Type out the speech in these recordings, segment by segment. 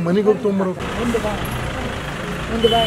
ಮನೆಗೆ ಹೋಗಿ ತೊಗೊಂಬರೋ ಮುಂದೆ ಬಾ ಮುಂದೆ ಬಾ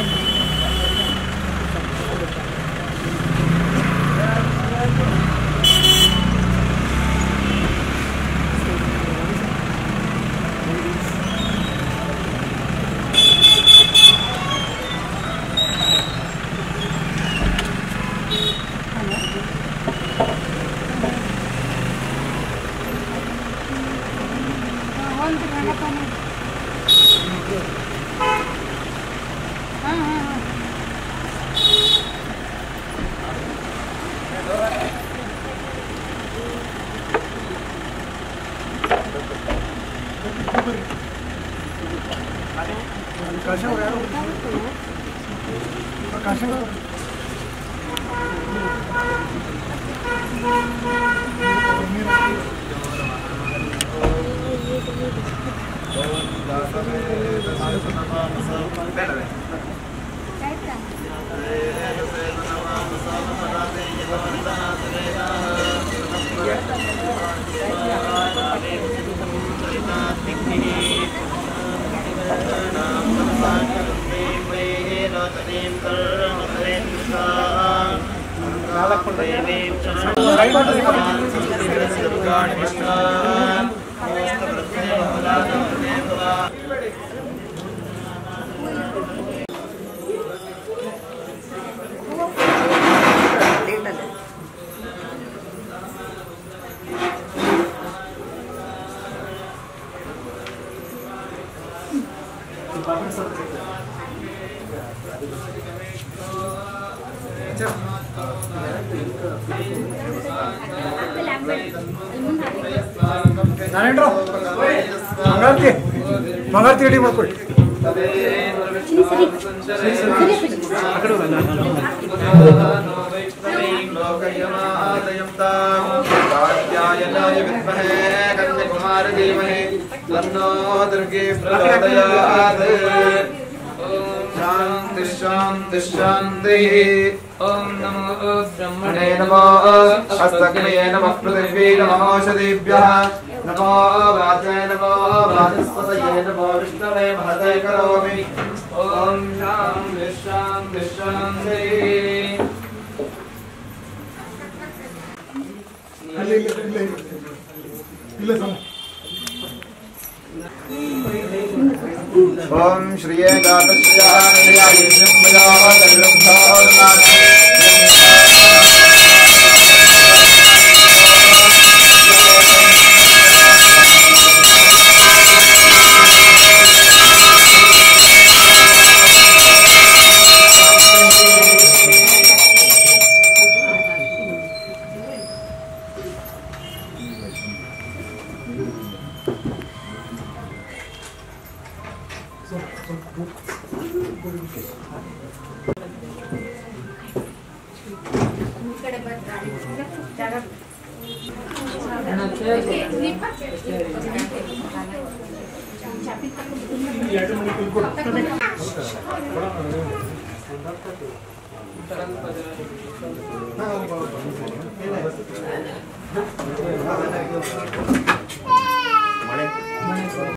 ಮಂಗಾರತಿ ರೆಡಿ ಮಾಡ್ಕೊಳ್ಳಿ शांति शांति शांति। ओम नमो ब्रह्मणे नमो अस्तग्नये नमः पृथिवी नमो ओषधीभ्यः नमो वाचाय नमो वाचस्पतये नमो विष्णवे महते करोमि। ओम शांति शांति शांति। ओम श्रीये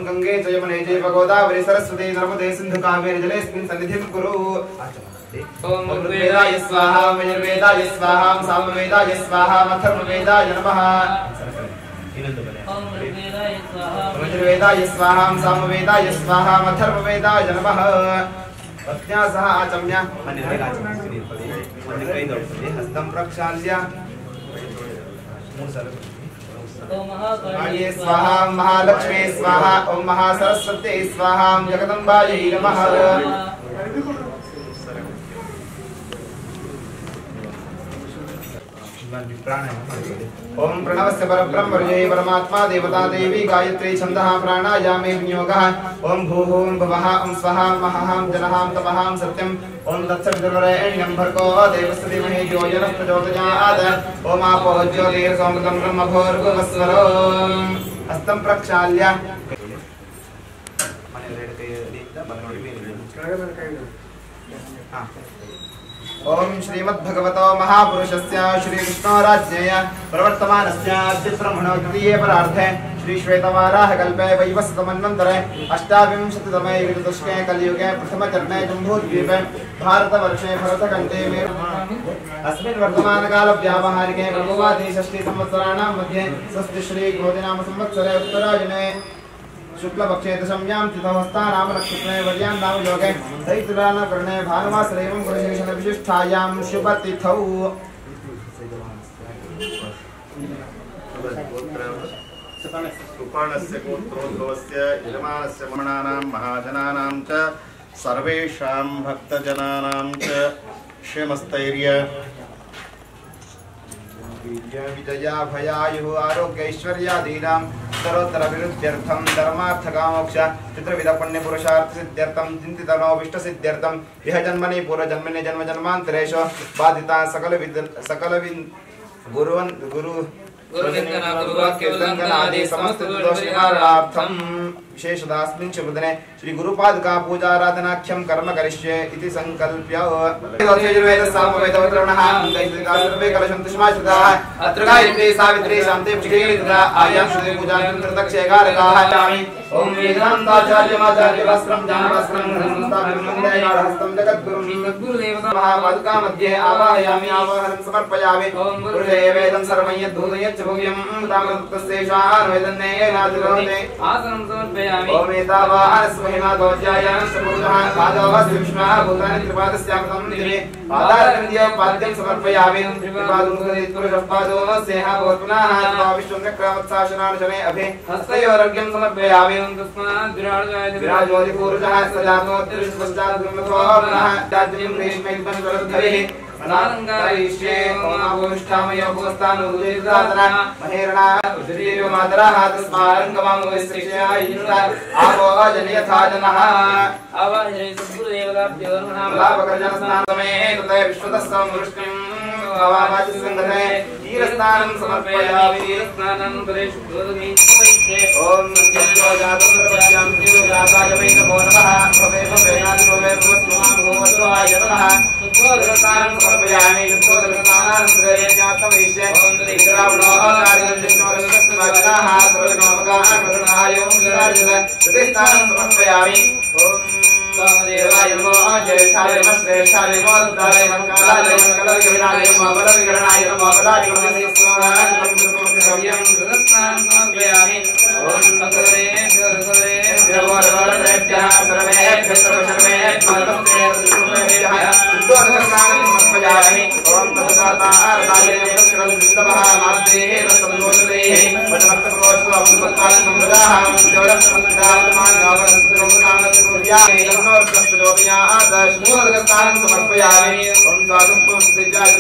गंगे जयमुने जय गोदावरी सरस्वती नर्मदे सिंधु कावेरी जलेस्मिन् सन्निधिं कुरु। ओम ऋग्वेदाय स्वाहा यजुर्वेदाय स्वाहा सामवेदाय स्वाहा अथर्ववेदाय नमः। ओम ऋग्वेदाय स्वाहा यजुर्वेदाय स्वाहा सामवेदाय स्वाहा अथर्ववेदाय नमः। पत्न्या सह आचम्य हस्तं प्रक्षाल्य आये स्वाहा महालक्ष्मी स्वाहा ओम महासरस्वती स्वाहा जगदम्बायै नमः। ओम प्रणवस्य परब्रह्मर्ये परमात्मा देवता देवी गायत्री छन्दः प्राणायामे विनियोगः। ओम भूः ओम भवः ओम स्वः महः जनः तपः सत्यम्। ओम तत्सवितुर्वरेण्यं भर्गो देवस्य धीमहि धियो यो नः प्रचोदयात्। ओम आपो ज्योतिर्समृतं ब्रह्म भूर्भुवस्वरो। हस्तं प्रक्षाल्य ओम श्रीमद्भगवतो महापुरुषस्य श्री विष्णोराज्ञेय प्रवर्तमानस्य ब्रह्मणो द्वितीये परार्धे श्री श्वेतवाराह कल्पे वैवस्वतमन्वन्तरे अष्टाविंशतितमे युगदशके कलियुगे प्रथमचरणे जम्बूद्वीपे भारतवर्षे भरतखण्डे अस्मिन् वर्तमानकालव्यावहारिके प्रभुवादी षष्टिसंवत्सराणां मध्ये स्वस्ति श्री क्रोधिनाम संवत्सरे उत्तरायणे शुक्लपक्षे दशम्यां तिथौ नक्षत्रे वर्यां नाम योगे दैत्रानकर्णे भानुवासरे एवं गुरुशेषण विशिष्टायां शुभतिथौ। कृपाणस्य गोत्रोद्भवस्य यजमानस्य ममणानां महाजनानां च सर्वेषां भक्तजनानां च क्षेमस्थैर्य विजया भयायुः आरोग्यैश्वर्यादीनां उत्तरोत्तरभिवृद्ध्यर्थं धर्मार्थकामोक्ष चतुर्विध पुण्यपुरुषार्थसिद्ध्यर्थं चिन्तितनोऽभीष्टसिद्ध्यर्थं इह जन्मनि पूर्वजन्मनि जन्मजन्मान्तरेषु बाधिता गुरुवाक्यर्तनादि समस्त दोषनिवारणार्थं विशेषदास्मिन् शुभदिने श्री गुरुपादुका पूजाराधनाख्यं कर्म करिष्ये इति संकल्प्य यजुर्वेदसामवेदवत्रवणः सर्वे कलशन्तु समाश्रिताः अत्र गायत्री सावित्री शान्ति पुष्टिरिन्द्रा आयां श्रुति पूजान्तर्दक्षेकारकाः चामि। ओम वेदान्ताचार्यमाचार्यवस्त्रं जानवस्त्रं हस्तं जगद्गुरुं महापादुका मध्ये आवाहयामि आवाहनं समर्पयामि। ओम गुरुवे वेदं सर्वं यद्भूतं यच्च भव्यं तामतस्तेषां वेदन्नेनादिरोधे आसनं समर्पयामि। ओम एतावाहनस्महिमादोऽध्यायां सपुरुषः पादोऽस्य विष्णुः भूतानि त्रिपादस्यामतं दिने पादारविन्द्यं पाद्यं समर्पयामि। त्रिपादमुखदित्पुरुषः पादोऽस्यः भवत्पुनः विष्णुचक्रवत्साशनाशने अभे हस्तयोरर्घ्यं समर्पयामि। विराजोदिपूरुषः सजातोत्तिरिष्टपश्चाद्गुरुमथोऽर्णः जाज्यं रेष्मैर्बन्धवद्धरिः अनालङ्कारिष्ये ओमाभूष्ठामयोभूस्तानुदीर्घातना महेरणा उदरीयो मातरः तस्मारङ्गमामुविश्रिष्या इन्द्रा आपो जनयथा जनः आवाहये सद्गुरुदेवताभ्यो नमः लाभकर्जनस्नानसमये तथा विश्वतस्सं वृष्टिम् आवावाचसङ्गते तीरस्नानं समर्पयामि। तीरस्नानं परेषु गोदमी ओम नद्यो जातं प्रपद्यां दिवो जाताय वै नमो नमः भवे भवेनादि भवे भवस्मां देवाय नमः ज्येष्ठाय नमः श्रेष्ठाय नमः रुद्राय नमः कालाय नमः कलविघ्नाय नमः बलविघ्नाय नमः बलाय नमः सव्यं कृतस्नानं समर्पयामि ओम भगवते देववरवरेभ्यः सर्वेभ्यः सर्वशर्वेभ्यः नमस्तेभ्यः शुद्धोदकस्नानं समर्पयामि ओम तदाताराय नमः मात्रेः संदोषेः वदभक्तप्रोषः अमृतपात्रं समर्पयामि ओम साधुत्वं दिव्याय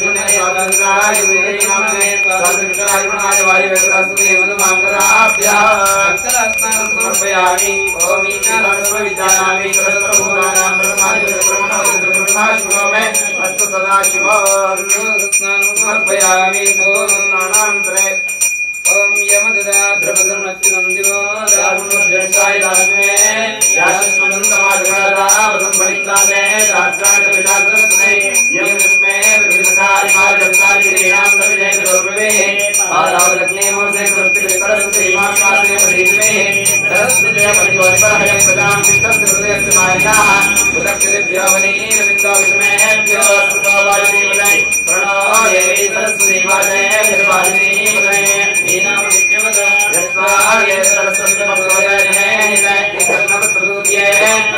समर्पयामि ओम ईशानसर्वविद्यानामि सरस्वभूतानां ब्रह्मादिब्रह्मणे अस्तु सदाशिवं समर्पयामि ओम नानान्तरे ओम यमददाद्रवदमच्युतं दिवो राजमुद्रशाय राजमे याशस्वनन्दमाजगदावदं परिक्लादे रात्राणविलासने यमस्मे विविधकारि मार्गसारि रीणां तविजय गुरुवे आरावलग्ने मोसे कृतिकरस्ते माकासे पदीमे सरस्वते परिवर्तनहयं प्रदां विष्टस्य मायाः उदक्षिदिव्यावनी रविन्द्रविष्मेभ्यो सुतवादिवदय प्रणोये सरस्वती वादे निर्वादिनी नीनाम विद्यवद यस्वाये सरस्वती भगवते निलय कर्णवत्रुद्ये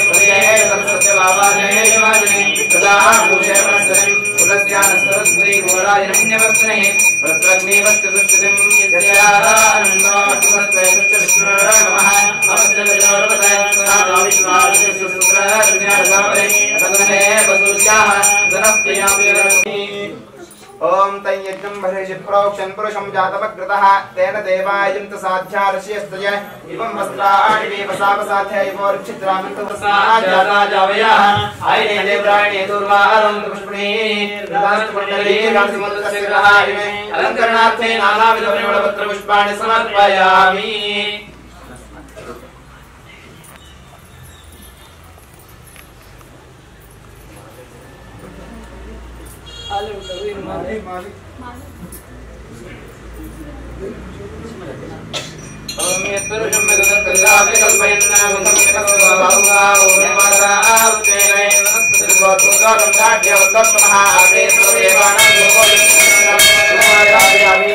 प्रये सरस्वती बाबाजे वाजने सदा पूजे मनसरं उदस्यान सरस्वती घोराय रम्यवत्ने प्रत्रग्नि वस्तुस्थितिं यस्यानन्दोत्तमस्ते सत्यविष्णुर्नमः नमस्ते विष्णुर्वते साविष्णास्य सुसूत्रज्ञानसावरे तदने वसुर्याः धनप्रियाभिरस्मि ओम तयज्ञं भरेषि प्रोक्षन् पुरुषं जातमग्रतः तेन देवायं च साध्या ऋषयस्तय इवं वस्त्राणि वेवसावसाध्या इवोर्क्षिद्रामन्तवस्त्राजाता जावयाः आयने देवरायणे दुर्वारं पुष्पणे रतास्तमण्डले राजमन्दस्य ग्रहाय अलङ्करणार्थे नानाविधपरिमलपत्रपुष्पाणि समर्पयामि ओम यत्पुरुषं मेदकल्लाभे कल्पयन्ना मुखमिकस्वभावुगा ओम माता उच्चैने नमस्कृत्वात्मकालं दाढ्य उत्तमः आगे सर्वेवाणां लोकोयन्नामि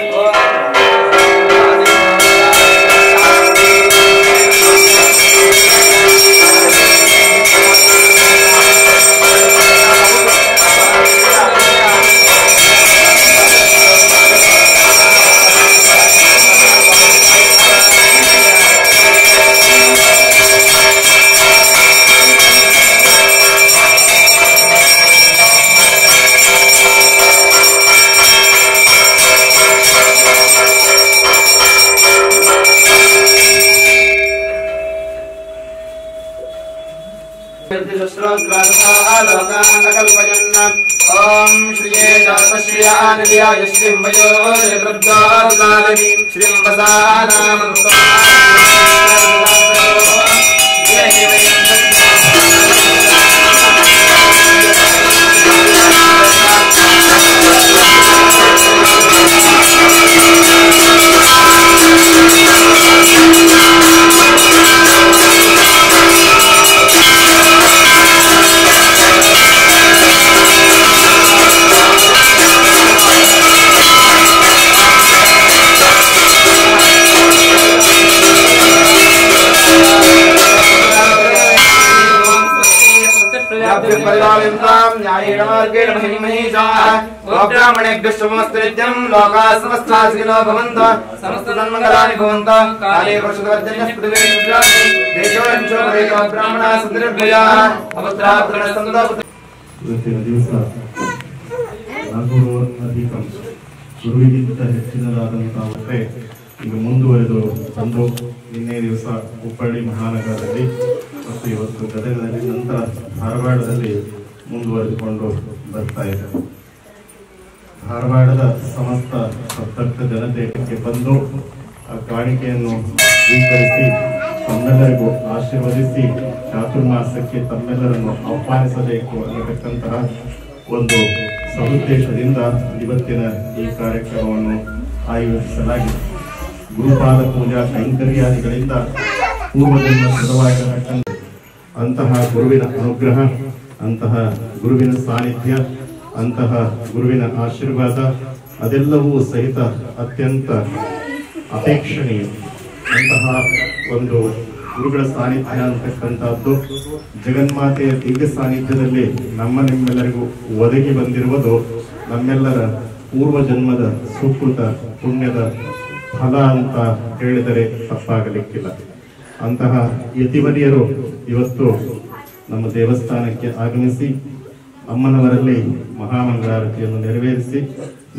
ओम श्रीये जातश्रियानिलयाय श्रीं वयो निरुद्धादादि श्रीं वसानामनुता परिवालिन्तां न्यायेन मार्गेण महिमहेशाः गोब्राह्मणेभ्यः शुभमस्तु लोकाः समस्ताः सुखिनो भवन्तु समस्तसन्मङ्गलानि भवन्तु काले वर्षवर्जन्यः पृथिवी देशोऽयं ब्राह्मणाः सन्निर्भयाः अवत्राः प्रणसन्तु ಇವತ್ತಿನ ದಿವಸ ನಾಗೂರವನ್ನಧಿಕಂ ಗುರುವಿಗಿಂತ ಹೆಚ್ಚಿನದಾದಂತಹ ಮತ್ತೆ ಈಗ ಮುಂದುವರೆದು ಬಂದು ನಿನ್ನೆ ದಿವಸ ಹುಬ್ಬಳ್ಳಿ ಮಹಾನಗರದಲ್ಲಿ ಮತ್ತು ಇವತ್ತು ಗದಗದಲ್ಲಿ ನಂತರ ಧಾರವಾಡದಲ್ಲಿ ಮುಂದುವರೆದುಕೊಂಡು ಬರ್ತಾ ಇದೆ. ಧಾರವಾಡದ ಸಮಸ್ತ ಭಕ್ತ ಜನತೆಗೆ ಬಂದು ಆ ಕಾಣಿಕೆಯನ್ನು ಸ್ವೀಕರಿಸಿ ತಮ್ಮೆಲ್ಲರಿಗೂ ಆಶೀರ್ವದಿಸಿ ಚಾತುರ್ಮಾಸಕ್ಕೆ ತಮ್ಮೆಲ್ಲರನ್ನು ಆಹ್ವಾನಿಸಬೇಕು ಅನ್ನತಕ್ಕಂತಹ ಒಂದು ಸದುದ್ದೇಶದಿಂದ ಇವತ್ತಿನ ಈ ಕಾರ್ಯಕ್ರಮವನ್ನು ಆಯೋಜಿಸಲಾಗಿದೆ. ಗುರುಪಾದ ಪೂಜಾ ಕೈಂಕರ್ಯಾದಿಗಳಿಂದ ಪೂರ್ವಜನ್ಮ ಸುಖವಾಗಿರತಕ್ಕಂಥ ಅಂತಹ ಗುರುವಿನ ಅನುಗ್ರಹ, ಅಂತಹ ಗುರುವಿನ ಸಾನ್ನಿಧ್ಯ, ಅಂತಹ ಗುರುವಿನ ಆಶೀರ್ವಾದ ಅದೆಲ್ಲವೂ ಸಹಿತ ಅತ್ಯಂತ ಅಪೇಕ್ಷಣೀಯ. ಅಂತಹ ಒಂದು ಗುರುಗಳ ಸಾನ್ನಿಧ್ಯ ಅಂತಕ್ಕಂಥದ್ದು ಜಗನ್ಮಾತೆಯ ದಿವ್ಯ ಸಾನ್ನಿಧ್ಯದಲ್ಲಿ ನಿಮ್ಮೆಲ್ಲರಿಗೂ ಒದಗಿ ಬಂದಿರುವುದು ನಮ್ಮೆಲ್ಲರ ಪೂರ್ವ ಜನ್ಮದ ಸುಕೃತ ಪುಣ್ಯದ ಫಲ ಅಂತ ಹೇಳಿದರೆ ತಪ್ಪಾಗಲಿಕ್ಕಿಲ್ಲ. ಅಂತಹ ಯತಿವರಿಯರು ಇವತ್ತು ನಮ್ಮ ದೇವಸ್ಥಾನಕ್ಕೆ ಆಗಮಿಸಿ ಅಮ್ಮನವರಲ್ಲಿ ಮಹಾಮಂಗಳಾರತಿಯನ್ನು ನೆರವೇರಿಸಿ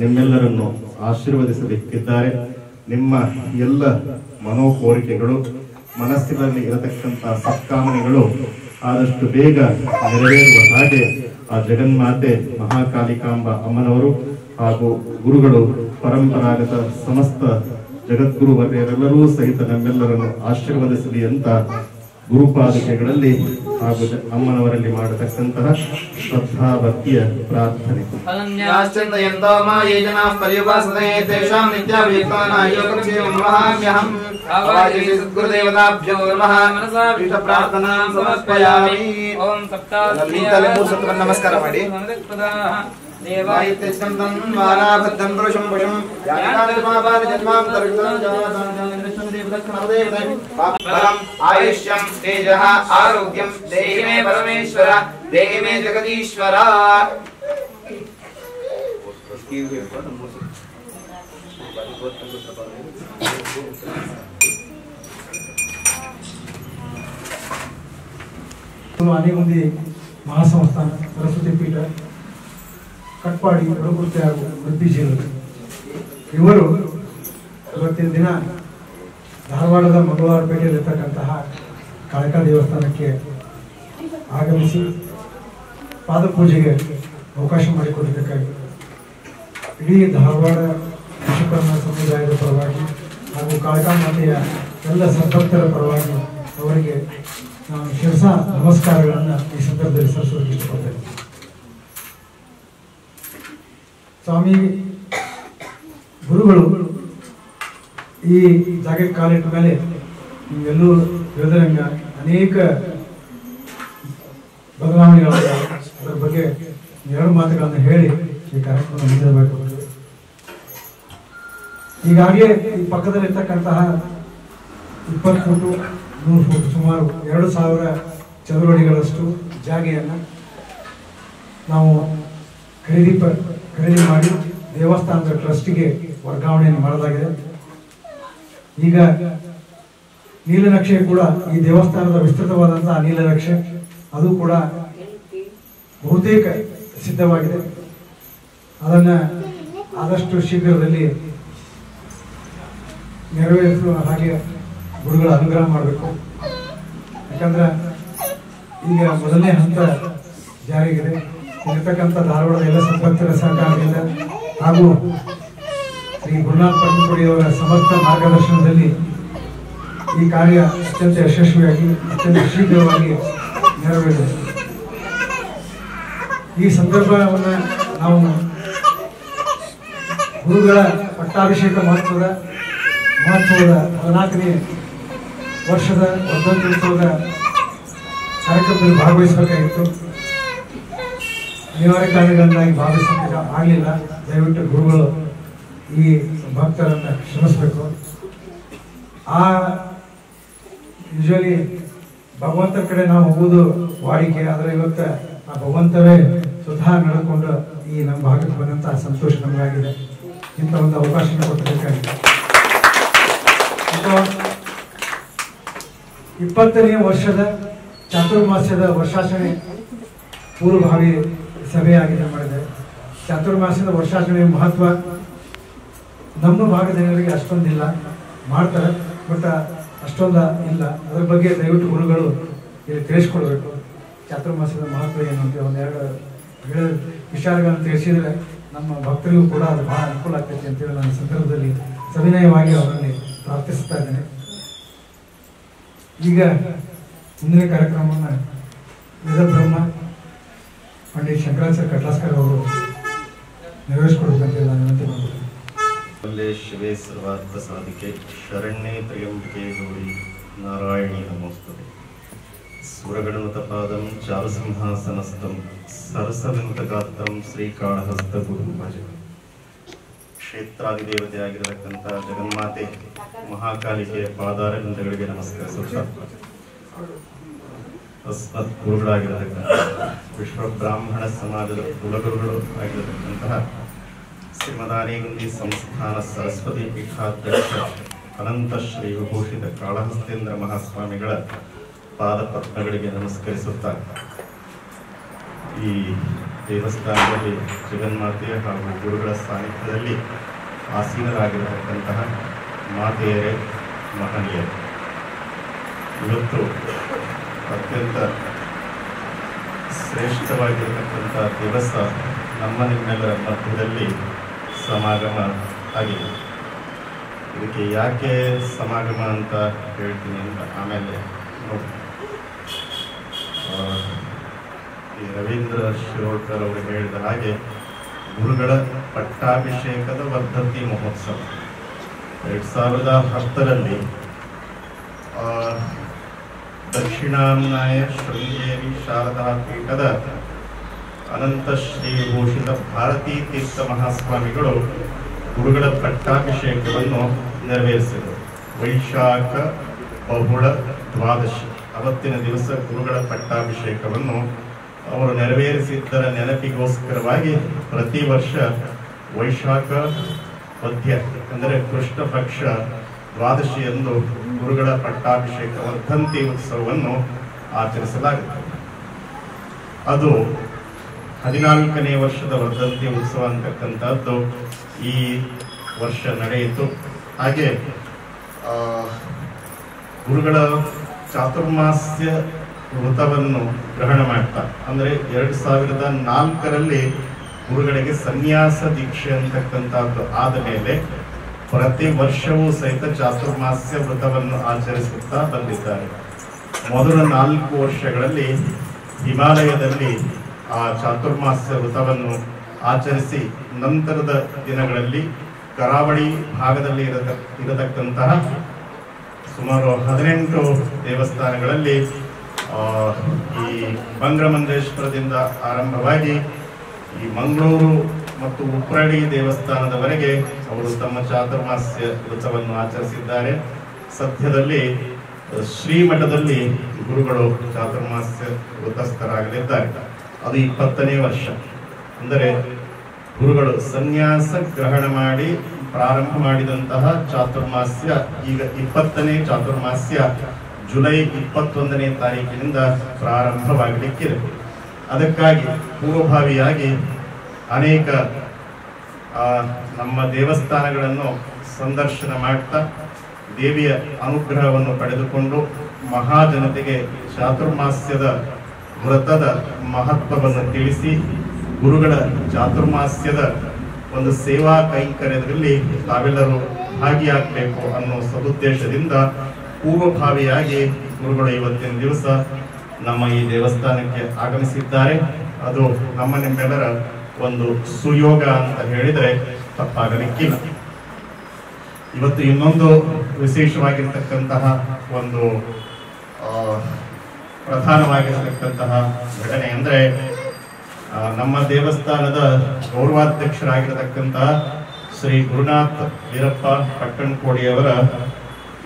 ನಿಮ್ಮೆಲ್ಲರನ್ನು ಆಶೀರ್ವದಿಸಲಿಕ್ಕಿದ್ದಾರೆ. ನಿಮ್ಮ ಎಲ್ಲ ಮನೋಕೋರಿಕೆಗಳು, ಮನಸ್ಸಿನಲ್ಲಿ ಇರತಕ್ಕಂತಹ ಸತ್ಕಾಮನೆಗಳು ಆದಷ್ಟು ಬೇಗ ನೆರವೇರುವ ಹಾಗೆ ಆ ಜಗನ್ಮಾತೆ ಮಹಾಕಾಲಿಕಾಂಬ ಅಮ್ಮನವರು ಹಾಗೂ ಗುರುಗಳು ಪರಂಪರಾಗತ ಸಮಸ್ತ ಜಗದ್ಗುರು ವರ್ಯರೆಲ್ಲರೂ ಸಹಿತ ನಮ್ಮೆಲ್ಲರನ್ನು ಆಶೀರ್ವದಿಸಲಿ ಅಂತ ಗುರುಪಾದುಕೆಗಳಲ್ಲಿ ಹಾಗೂ ಅಮ್ಮನವರಲ್ಲಿ ಮಾಡತಕ್ಕಂತಹ ಶ್ರದ್ಧಾ ಭಕ್ತಿಯ ಪ್ರಾರ್ಥನೆ. ನಮಸ್ಕಾರ ಮಾಡಿ. ಆಯುಷ್ಯಂ ತೇಜಃ ಆರೋಗ್ಯಂ ದೇಹಿ ಮೇ ಪರಮೇಶ್ವರ ದೇಹಿ ಮೇ ಜಗದೀಶ್ವರ. ಆನೆಗುಂದಿ ಮಹಾಸಂಸ್ಥಾನ ಸರಸ್ವತಿ ಪೀಠ ಕಟ್ಪಾಡಿ ಪ್ರಕೃತಿ ಹಾಗೂ ವೃತ್ತಿಶೀಲರು ಇವರು ಇವತ್ತಿನ ದಿನ ಧಾರವಾಡದ ಮಂಗಳವಾರಪೇಟೆಯಲ್ಲಿರ್ತಕ್ಕಂತಹ ಕಾಳಿಕಾ ದೇವಸ್ಥಾನಕ್ಕೆ ಆಗಮಿಸಿ ಪಾದಪೂಜೆಗೆ ಅವಕಾಶ ಮಾಡಿಕೊಡಬೇಕಾಗಿ ಇಡೀ ಧಾರವಾಡ ವಿಶ್ವಕರ್ಮ ಸಮುದಾಯದ ಪರವಾಗಿ ಹಾಗೂ ಕಾಳಿಕಾ ಮಾತೆಯ ಎಲ್ಲ ಸದ್ಭಕ್ತರ ಪರವಾಗಿ ಅವರಿಗೆ ನಾನು ಶಿರಸ ನಮಸ್ಕಾರಗಳನ್ನು ಈ ಸಂದರ್ಭದಲ್ಲಿ ಸಲ್ಲಿಸೋದಕ್ಕೆ ಇಷ್ಟಪಡ್ತೇನೆ. ಸ್ವಾಮಿ ಗುರುಗಳು ಈ ಜಾಗಕ್ಕೆ ಕಾಲಿಟ್ಟ ಮೇಲೆ ನೀವೆಲ್ಲೂ ತಿಳಿದಂಗ ಅನೇಕ ಬದಲಾವಣೆಗಳಾಗಿವೆ. ಅದರ ಬಗ್ಗೆ ಎರಡು ಮಾತುಗಳನ್ನು ಹೇಳಿ ಈ ಕಾರ್ಯಕ್ರಮ ಮುಗಿಸಬೇಕು. ಈಗಾಗಲೇ ಈ ಪಕ್ಕದಲ್ಲಿರ್ತಕ್ಕಂತಹ 20 ಫೂಟು 100 ಫೂಟ್ ಸುಮಾರು 2000 ಚದುರಡಿಗಳಷ್ಟು ಜಾಗೆಯನ್ನು ನಾವು ಖರೀದಿ ಮಾಡಿ ದೇವಸ್ಥಾನದ ಟ್ರಸ್ಟಿಗೆ ವರ್ಗಾವಣೆಯನ್ನು ಮಾಡಲಾಗಿದೆ. ಈಗ ನೀಲನಕ್ಷೆ ಕೂಡ ಈ ದೇವಸ್ಥಾನದ ವಿಸ್ತೃತವಾದಂತಹ ನೀಲನಕ್ಷೆ ಅದು ಕೂಡ ಬಹುತೇಕ ಸಿದ್ಧವಾಗಿದೆ. ಅದನ್ನು ಆದಷ್ಟು ಶೀಘ್ರದಲ್ಲಿ ನೆರವೇರಿಸುವ ಹಾಗೆ ಗುರುಗಳ ಅನುಗ್ರಹ ಮಾಡಬೇಕು. ಯಾಕಂದ್ರೆ ಈಗ ಮೊದಲನೇ ಹಂತ ಜಾರಿಗಿದೆ. ಇರತಕ್ಕಂಥ ಧಾರವಾಡದ ಎಲ್ಲ ಸದ್ಭಕ್ತರ ಸಹಕಾರದಿಂದ ಹಾಗೂ ಶ್ರೀ ಗುರುನಾಥ ಪಂಡಿತುಡಿಯವರ ಸಮರ್ಥ ಮಾರ್ಗದರ್ಶನದಲ್ಲಿ ಈ ಕಾರ್ಯ ಅತ್ಯಂತ ಯಶಸ್ವಿಯಾಗಿ ಅತ್ಯಂತ ಶೀಘ್ರವಾಗಿ ನೆರವೇರಿದೆ. ಈ ಸಂದರ್ಭವನ್ನು ನಾವು ಗುರುಗಳ ಪಟ್ಟಾಭಿಷೇಕ ಮಹತ್ವದ 14ನೇ ವರ್ಷದ ವರ್ಧಂತ್ಯೋತ್ಸವದ ಕಾರ್ಯಕ್ರಮದಲ್ಲಿ ಭಾಗವಹಿಸಬೇಕಾಗಿತ್ತು. ಅನಿವಾರ್ಯ ಕಾರಣಗಳಿಂದಾಗಿ ಭಾಗವಹಿಸಲಿಕ್ಕೆ ಆಗಲಿಲ್ಲ. ದಯವಿಟ್ಟು ಗುರುಗಳು ಈ ಭಕ್ತರನ್ನು ಕ್ಷಮಿಸಬೇಕು. ಯೂಶಲಿ ಭಗವಂತರ ಕಡೆ ನಾವು ಹೋಗುವುದು ವಾಡಿಕೆ, ಆದರೆ ಇವತ್ತು ಆ ಭಗವಂತರೇ ಸ್ವತಃ ನಡೆದುಕೊಂಡು ಈ ನಮ್ಮ ಭಾಗಕ್ಕೆ ಬಂದಂತಹ ಸಂತೋಷ ನಮಗಾಗಿದೆ. ಇಂಥ ಒಂದು ಅವಕಾಶ ಕೊಟ್ಟಬೇಕಾಗಿದೆ. 20ನೇ ವರ್ಷದ ಚಾತುರ್ಮಾಸ್ಯದ ವರ್ಷಾಚರಣೆ ಪೂರ್ವಭಾವಿ ಸಭೆಯಾಗಿದೆ ಮಾಡಿದೆ. ಚಾತುರ್ಮಾಸ್ಯದ ವರ್ಷಾಚರಣೆಯ ಮಹತ್ವ ನಮ್ಮ ಭಾಗದ ಜನರಿಗೆ ಅಷ್ಟೊಂದಿಲ್ಲ, ಮಾಡ್ತಾರೆ, ಬಟ್ ಅಷ್ಟೊಂದ ಇಲ್ಲ. ಅದರ ಬಗ್ಗೆ ದಯವಿಟ್ಟು ಗುರುಗಳು ಇಲ್ಲಿ ತಿಳಿಸ್ಕೊಡ್ಬೇಕು. ಚಾತುರ್ಮಾಸ್ಯದ ಮಹತ್ವ ಏನು ಅಂತ ಒಂದೆರಡು ವಿಚಾರಗಳನ್ನು ತಿಳಿಸಿದರೆ ನಮ್ಮ ಭಕ್ತರಿಗೂ ಕೂಡ ಅದು ಬಹಳ ಅನುಕೂಲ ಆಗ್ತೈತಿ ಅಂತೇಳಿ ನನ್ನ ಸಂದರ್ಭದಲ್ಲಿ ಸವಿನಯವಾಗಿ ಅವರಲ್ಲಿ ಪ್ರಾರ್ಥಿಸ್ತಾ ಇದ್ದೇನೆ. ಈಗ ಇಂದಿನ ಕಾರ್ಯಕ್ರಮವನ್ನು ವೇದಬ್ರಹ್ಮ ಪಂಡಿತ್ ಶಂಕರಾಚಾರ್ಯ ಕಟ್ಲಾಸ್ಕರ್ ಅವರು ನೆರವೇರಿಸಿಕೊಡ್ಬೇಕಂತ ನಾನು ವಿನಂತಿ ಮಾಡ್ತೀನಿ. वंदे शिवे सर्वार्थ साधिके शरण्ये त्र्यंबके गौरी नारायणी नमोस्तुते सुरगणुतपादं चारुसिंहासनस्थं सरसविनुतगात्रं श्रीकाळहस्तगुरुं भजे. ಕ್ಷೇತ್ರಾಧಿದೇವತೆಯಾಗಿರತಕ್ಕಂಥ ಜಗನ್ಮಾತೆ ಮಹಾಕಾಲಿಕೆಯ ಪಾದಾರವಿಂದಗಳಿಗೆ ನಮಸ್ಕರಿಸುತ್ತಾ ಅಸ್ಮತ್ ಗುರುಗಳಾಗಿರತಕ್ಕಂಥ ವಿಶ್ವ ಬ್ರಾಹ್ಮಣ ಸಮಾಜದ ಕುಲಗುರುಗಳು ಆಗಿರತಕ್ಕಂತಹ ಶ್ರೀಮದಾನೇಗುಂದಿ ಸಂಸ್ಥಾನ ಸರಸ್ವತಿ ಪೀಠಾಧ್ಯಕ್ಷ ಅನಂತ ಶ್ರೀ ವಿಭೂಷಿತ ಕಾಳಹಸ್ತೇಂದ್ರ ಮಹಾಸ್ವಾಮಿಗಳ ಪಾದಪದ್ಮಗಳಿಗೆ ನಮಸ್ಕರಿಸುತ್ತಾ ಈ ದೇವಸ್ಥಾನದಲ್ಲಿ ಜಗನ್ಮಾತೆಯ ಹಾಗೂ ಗುರುಗಳ ಸಾನ್ನಿಧ್ಯದಲ್ಲಿ ಆಸೀನರಾಗಿರತಕ್ಕಂತಹ ಮಾತೆಯರೇ, ಮಹನೀಯರೇ, ಇವತ್ತು ಅತ್ಯಂತ ಶ್ರೇಷ್ಠವಾಗಿರತಕ್ಕಂಥ ದಿವಸ ನಮ್ಮ ನಿಮ್ಮೆಲ್ಲರ ಮಧ್ಯದಲ್ಲಿ ಸಮಾಗಮ ಆಗಿದೆ. ಇದಕ್ಕೆ ಯಾಕೆ ಸಮಾಗಮ ಅಂತ ಹೇಳ್ತೀನಿ ಅಂತ ಆಮೇಲೆ ನೋಡಿ. ಈ ರವೀಂದ್ರ ಶಿರೋಡ್ಕರ್ ಅವರು ಹೇಳಿದ ಹಾಗೆ ಗುರುಗಳ ಪಟ್ಟಾಭಿಷೇಕದ ವರ್ಧಂತಿ ಮಹೋತ್ಸವ 2010ರಲ್ಲಿ ದಕ್ಷಿಣಾಮ್ನಾಯ ಶೃಂಗೇರಿ ಶಾರದಾ ಪೀಠದ ಅನಂತ ಶ್ರೀ ವಿಭೂಷಿತ ಭಾರತೀ ತೀರ್ಥ ಮಹಾಸ್ವಾಮಿಗಳು ಗುರುಗಳ ಪಟ್ಟಾಭಿಷೇಕವನ್ನು ನೆರವೇರಿಸಿದರು. ವೈಶಾಖ ಬಹುಳ ದ್ವಾದಶಿ ಅವತ್ತಿನ ದಿವಸ ಗುರುಗಳ ಪಟ್ಟಾಭಿಷೇಕವನ್ನು ಅವರು ನೆರವೇರಿಸಿದ್ದರ ನೆನಪಿಗೋಸ್ಕರವಾಗಿ ಪ್ರತಿ ವರ್ಷ ವೈಶಾಖ ಮಧ್ಯ ಅಂದರೆ ಕೃಷ್ಣ ಪಕ್ಷ ದ್ವಾದಶಿಯಂದು ಗುರುಗಳ ಪಟ್ಟಾಭಿಷೇಕ ವರ್ಧಂತಿ ಉತ್ಸವವನ್ನು ಆಚರಿಸಲಾಗುತ್ತದೆ. ಅದು 14ನೇ ವರ್ಷದ ವರ್ಧಂತಿ ಉತ್ಸವ ಅಂತಕ್ಕಂಥದ್ದು ಈ ವರ್ಷ ನಡೆಯಿತು. ಹಾಗೆ ಗುರುಗಳ ಚಾತುರ್ಮಾಸ್ಯ ವ್ರತವನ್ನು ಗ್ರಹಣ ಮಾಡ್ತಾ ಅಂದರೆ 2004ರಲ್ಲಿ ಗುರುಗಳಿಗೆ ಸನ್ಯಾಸ ದೀಕ್ಷೆ ಅಂತಕ್ಕಂಥದ್ದು ಆದ ಮೇಲೆ ಪ್ರತಿ ವರ್ಷವೂ ಸಹಿತ ಚಾತುರ್ಮಾಸ್ಯ ವ್ರತವನ್ನು ಆಚರಿಸುತ್ತಾ ಬಂದಿದ್ದಾರೆ. ಮೊದಲ 4 ವರ್ಷಗಳಲ್ಲಿ ಹಿಮಾಲಯದಲ್ಲಿ ಆ ಚಾತುರ್ಮಾಸ್ಯ ವ್ರತವನ್ನು ಆಚರಿಸಿ ನಂತರದ ದಿನಗಳಲ್ಲಿ ಕರಾವಳಿ ಭಾಗದಲ್ಲಿ ಇರತಕ್ಕಂತಹ ಸುಮಾರು 18 ದೇವಸ್ಥಾನಗಳಲ್ಲಿ ಈ ಬಂಗ್ರಮಂದೇಶ್ವರದಿಂದ ಆರಂಭವಾಗಿ ಈ ಮಂಗಳೂರು ಮತ್ತು ಉಪ್ರಡಿ ದೇವಸ್ಥಾನದವರೆಗೆ ಅವರು ತಮ್ಮ ಚಾತುರ್ಮಾಸ್ಯ ವ್ರತವನ್ನು ಆಚರಿಸಿದ್ದಾರೆ. ಸದ್ಯದಲ್ಲಿ ಶ್ರೀಮಠದಲ್ಲಿ ಗುರುಗಳು ಚಾತುರ್ಮಾಸ್ಯ ವ್ರತಸ್ಥರಾಗಲಿದ್ದಾರೆ. ಅದು 20ನೇ ವರ್ಷ. ಅಂದರೆ ಗುರುಗಳು ಸನ್ಯಾಸ ಗ್ರಹಣ ಮಾಡಿ ಪ್ರಾರಂಭ ಮಾಡಿದಂತಹ ಚಾತುರ್ಮಾಸ್ಯ ಈಗ 20ನೇ ಚಾತುರ್ಮಾಸ್ಯ ಜುಲೈ 21ನೇ ತಾರೀಕಿನಿಂದ ಪ್ರಾರಂಭವಾಗಲಿಕ್ಕಿದೆ. ಅದಕ್ಕಾಗಿ ಪೂರ್ವಭಾವಿಯಾಗಿ ಅನೇಕ ನಮ್ಮ ದೇವಸ್ಥಾನಗಳನ್ನು ಸಂದರ್ಶನ ಮಾಡ್ತಾ ದೇವಿಯ ಅನುಗ್ರಹವನ್ನು ಪಡೆದುಕೊಂಡು ಮಹಾಜನತೆಗೆ ಚಾತುರ್ಮಾಸ್ಯದ ವ್ರತದ ಮಹತ್ವವನ್ನು ತಿಳಿಸಿ ಗುರುಗಳ ಚಾತುರ್ಮಾಸ್ಯದ ಒಂದು ಸೇವಾ ಕೈಂಕರ್ಯದಲ್ಲಿ ತಾವೆಲ್ಲರೂ ಭಾಗಿಯಾಗಬೇಕು ಅನ್ನೋ ಸದುದ್ದೇಶದಿಂದ ಪೂರ್ವಭಾವಿಯಾಗಿ ಗುರುಗಳು ಇವತ್ತಿನ ದಿವಸ ನಮ್ಮ ಈ ದೇವಸ್ಥಾನಕ್ಕೆ ಆಗಮಿಸಿದ್ದಾರೆ. ಅದು ನಮ್ಮ ನಿಮ್ಮೆಲ್ಲರ ಒಂದು ಸುಯೋಗ ಅಂತ ಹೇಳಿದರೆ ತಪ್ಪಾಗಲಿಕ್ಕಿಲ್ಲ. ಇವತ್ತು ಇನ್ನೊಂದು ವಿಶೇಷವಾಗಿರ್ತಕ್ಕಂತಹ ಒಂದು ಪ್ರಧಾನವಾಗಿರತಕ್ಕಂತಹ ಘಟನೆ ಅಂದರೆ ನಮ್ಮ ದೇವಸ್ಥಾನದ ಗೌರವಾಧ್ಯಕ್ಷರಾಗಿರತಕ್ಕಂತಹ ಶ್ರೀ ಗುರುನಾಥ್ ವೀರಪ್ಪ ಪಟ್ಟಣಕೋಡಿಯವರ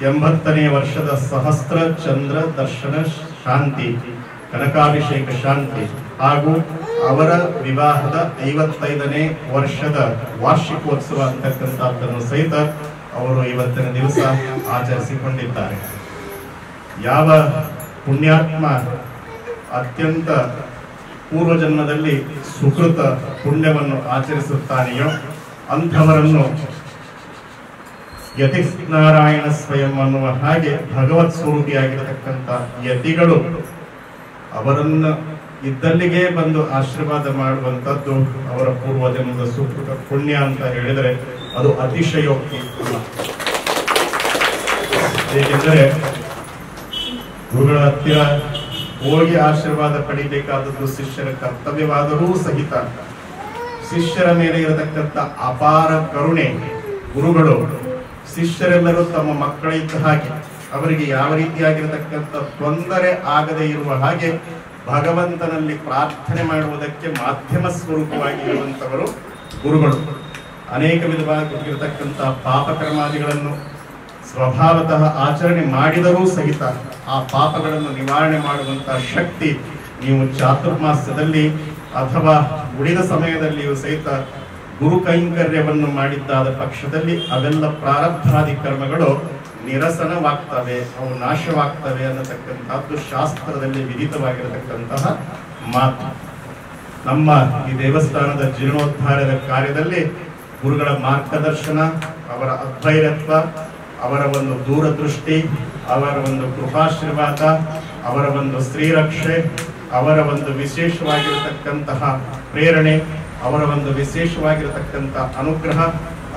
80ನೇ ವರ್ಷದ ಸಹಸ್ರ ಚಂದ್ರ ದರ್ಶನ ಶಾಂತಿ ಕನಕಾಭಿಷೇಕ ಶಾಂತಿ ಹಾಗೂ ಅವರ ವಿವಾಹದ 55ನೇ ವರ್ಷದ ವಾರ್ಷಿಕೋತ್ಸವ ಅಂತಕ್ಕಂಥದ್ದನ್ನು ಸಹಿತ ಅವರು ಇವತ್ತಿನ ದಿವಸ ಆಚರಿಸಿಕೊಂಡಿದ್ದಾರೆ. ಯಾವ ಪುಣ್ಯಾತ್ಮ ಅತ್ಯಂತ ಪೂರ್ವಜನ್ಮದಲ್ಲಿ ಸುಕೃತ ಪುಣ್ಯವನ್ನು ಆಚರಿಸುತ್ತಾನೆಯೋ ಅಂಥವರನ್ನು ಯತಿ ನಾರಾಯಣ ಸ್ವಯಂ ಅನ್ನುವ ಹಾಗೆ ಭಗವತ್ ಸ್ವರೂಪಿಯಾಗಿರತಕ್ಕಂಥ ಯತಿಗಳು ಅವರನ್ನು ಇದ್ದಲ್ಲಿಗೆ ಬಂದು ಆಶೀರ್ವಾದ ಮಾಡುವಂಥದ್ದು ಅವರ ಪೂರ್ವಜನ್ಮದ ಸುಕೃತ ಪುಣ್ಯ ಅಂತ ಹೇಳಿದರೆ ಅದು ಅತಿಶಯೋಕ್ತಿ. ಏಕೆಂದರೆ ಗುರುಗಳ ಹತ್ತಿರ ಹೋಗಿ ಆಶೀರ್ವಾದ ಪಡಿಬೇಕಾದದ್ದು ಶಿಷ್ಯರ ಕರ್ತವ್ಯವಾದರೂ ಸಹಿತ ಶಿಷ್ಯರ ಮೇಲೆ ಇರತಕ್ಕಂಥ ಅಪಾರ ಕರುಣೆ, ಗುರುಗಳು ಶಿಷ್ಯರೆಲ್ಲರೂ ತಮ್ಮ ಮಕ್ಕಳಿದ್ದ ಹಾಗೆ ಅವರಿಗೆ ಯಾವ ರೀತಿಯಾಗಿರತಕ್ಕಂಥ ತೊಂದರೆ ಆಗದೆ ಇರುವ ಹಾಗೆ ಭಗವಂತನಲ್ಲಿ ಪ್ರಾರ್ಥನೆ ಮಾಡುವುದಕ್ಕೆ ಮಾಧ್ಯಮ ಸ್ವರೂಪವಾಗಿ ಇರುವಂತವರು ಗುರುಗಳು. ಅನೇಕ ವಿಧವಾಗಿರತಕ್ಕಂಥ ಪಾಪಕರ್ಮಾದಿಗಳನ್ನು ಸ್ವಭಾವತಃ ಆಚರಣೆ ಮಾಡಿದರೂ ಸಹಿತ ಆ ಪಾಪಗಳನ್ನು ನಿವಾರಣೆ ಮಾಡುವಂತಹ ಶಕ್ತಿ ನೀವು ಚಾತುರ್ಮಾಸ್ಯದಲ್ಲಿ ಅಥವಾ ಉಳಿದ ಸಮಯದಲ್ಲಿಯೂ ಸಹಿತ ಗುರು ಕೈಂಕರ್ಯವನ್ನು ಮಾಡಿದ್ದಾದ ಪಕ್ಷದಲ್ಲಿ ಅವೆಲ್ಲ ಪ್ರಾರಬ್ಧಾದಿ ಕರ್ಮಗಳು ನಿರಸನವಾಗ್ತವೆ, ಅವು ನಾಶವಾಗ್ತವೆ ಅನ್ನತಕ್ಕಂಥದ್ದು ಶಾಸ್ತ್ರದಲ್ಲಿ ವಿಧಿತವಾಗಿರತಕ್ಕಂತಹ ಮಾತು. ನಮ್ಮ ಈ ದೇವಸ್ಥಾನದ ಜೀರ್ಣೋದ್ಧಾರದ ಕಾರ್ಯದಲ್ಲಿ ಗುರುಗಳ ಮಾರ್ಗದರ್ಶನ, ಅವರ ಅದ್ವೈರತ್ವ, ಅವರ ಒಂದು ದೂರದೃಷ್ಟಿ, ಅವರ ಒಂದು ಕೃಪಾಶೀರ್ವಾದ, ಅವರ ಒಂದು ಶ್ರೀರಕ್ಷೆ, ಅವರ ಒಂದು ವಿಶೇಷವಾಗಿರತಕ್ಕಂತಹ ಪ್ರೇರಣೆ, ಅವರ ಒಂದು ವಿಶೇಷವಾಗಿರತಕ್ಕಂತಹ ಅನುಗ್ರಹ,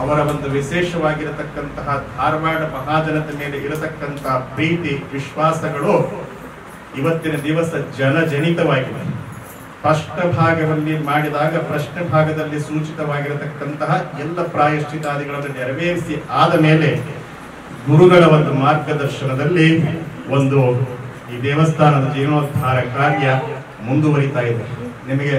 ಅವರ ಒಂದು ವಿಶೇಷವಾಗಿರತಕ್ಕಂತಹ ಧಾರವಾಡ ಮಹಾಜನತೆ ಮೇಲೆ ಇರತಕ್ಕಂತಹ ಪ್ರೀತಿ ವಿಶ್ವಾಸಗಳು ಇವತ್ತಿನ ದಿವಸ ಜನಜನಿತವಾಗಿದೆ. ಪ್ರಶ್ನ ಭಾಗದಲ್ಲಿ ಮಾಡಿದಾಗ ಪ್ರಶ್ನೆ ಭಾಗದಲ್ಲಿ ಸೂಚಿತವಾಗಿರತಕ್ಕಂತಹ ಎಲ್ಲ ಪ್ರಾಯಶ್ಚಿತಾದಿಗಳನ್ನು ನೆರವೇರಿಸಿ ಆದ ಮೇಲೆ ಗುರುಗಳ ಒಂದು ಮಾರ್ಗದರ್ಶನದಲ್ಲಿ ಒಂದು ಈ ದೇವಸ್ಥಾನದ ಜೀರ್ಣೋದ್ಧಾರ ಕಾರ್ಯ ಮುಂದುವರಿತಾ ಇದೆ. ನಿಮಗೆ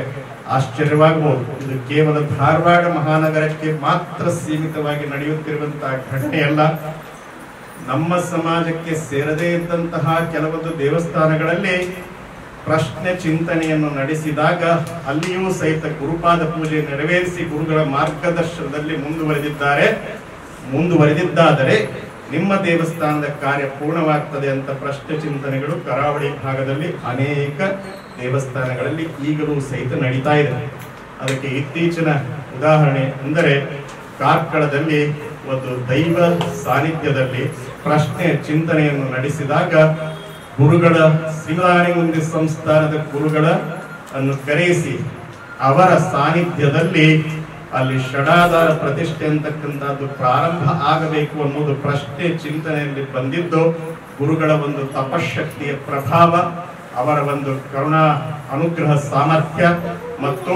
ಆಶ್ಚರ್ಯವಾಗಬಹುದು, ಇದು ಕೇವಲ ಧಾರವಾಡ ಮಹಾನಗರಕ್ಕೆ ಮಾತ್ರ ಸೀಮಿತವಾಗಿ ನಡೆಯುತ್ತಿರುವಂತಹ ಘಟನೆಯಲ್ಲ. ನಮ್ಮ ಸಮಾಜಕ್ಕೆ ಸೇರದೇ ಇದ್ದಂತಹ ಕೆಲವೊಂದು ದೇವಸ್ಥಾನಗಳಲ್ಲಿ ಪ್ರಶ್ನೆ ಚಿಂತನೆಯನ್ನು ನಡೆಸಿದಾಗ ಅಲ್ಲಿಯೂ ಸಹಿತ ಗುರುಪಾದ ಪೂಜೆ ನೆರವೇರಿಸಿ ಗುರುಗಳ ಮಾರ್ಗದರ್ಶನದಲ್ಲಿ ಮುಂದುವರೆದಿದ್ದಾದರೆ ನಿಮ್ಮ ದೇವಸ್ಥಾನದ ಕಾರ್ಯ ಪೂರ್ಣವಾಗ್ತದೆ ಅಂತ ಪ್ರಶ್ನೆ ಚಿಂತನೆಗಳು ಕರಾವಳಿ ಭಾಗದಲ್ಲಿ ಅನೇಕ ದೇವಸ್ಥಾನಗಳಲ್ಲಿ ಈಗಲೂ ಸಹಿತ ನಡೀತಾ ಇದೆ. ಅದಕ್ಕೆ ಇತ್ತೀಚಿನ ಉದಾಹರಣೆ ಅಂದರೆ ಕಾರ್ಕಳದಲ್ಲಿ ಒಂದು ದೈವ ಸಾನ್ನಿಧ್ಯದಲ್ಲಿ ಪ್ರಶ್ನೆ ಚಿಂತನೆಯನ್ನು ನಡೆಸಿದಾಗ ಗುರುಗಳ ಶ್ರೀರಾಣಿಗುಂದಿ ಸಂಸ್ಥಾನದ ಗುರುಗಳ ಅನ್ನು ಕರೆಯಿಸಿ ಅವರ ಸಾನ್ನಿಧ್ಯದಲ್ಲಿ ಅಲ್ಲಿ ಷಡಾಧಾರ ಪ್ರತಿಷ್ಠೆ ಅಂತಕ್ಕಂಥದ್ದು ಪ್ರಾರಂಭ ಆಗಬೇಕು ಅನ್ನೋದು ಪ್ರಶ್ನೆ ಚಿಂತನೆಯಲ್ಲಿ ಬಂದಿದ್ದು ಗುರುಗಳ ಒಂದು ತಪಶಕ್ತಿಯ ಪ್ರಭಾವ, ಅವರ ಒಂದು ಕರುಣಾ ಅನುಗ್ರಹ ಸಾಮರ್ಥ್ಯ ಮತ್ತು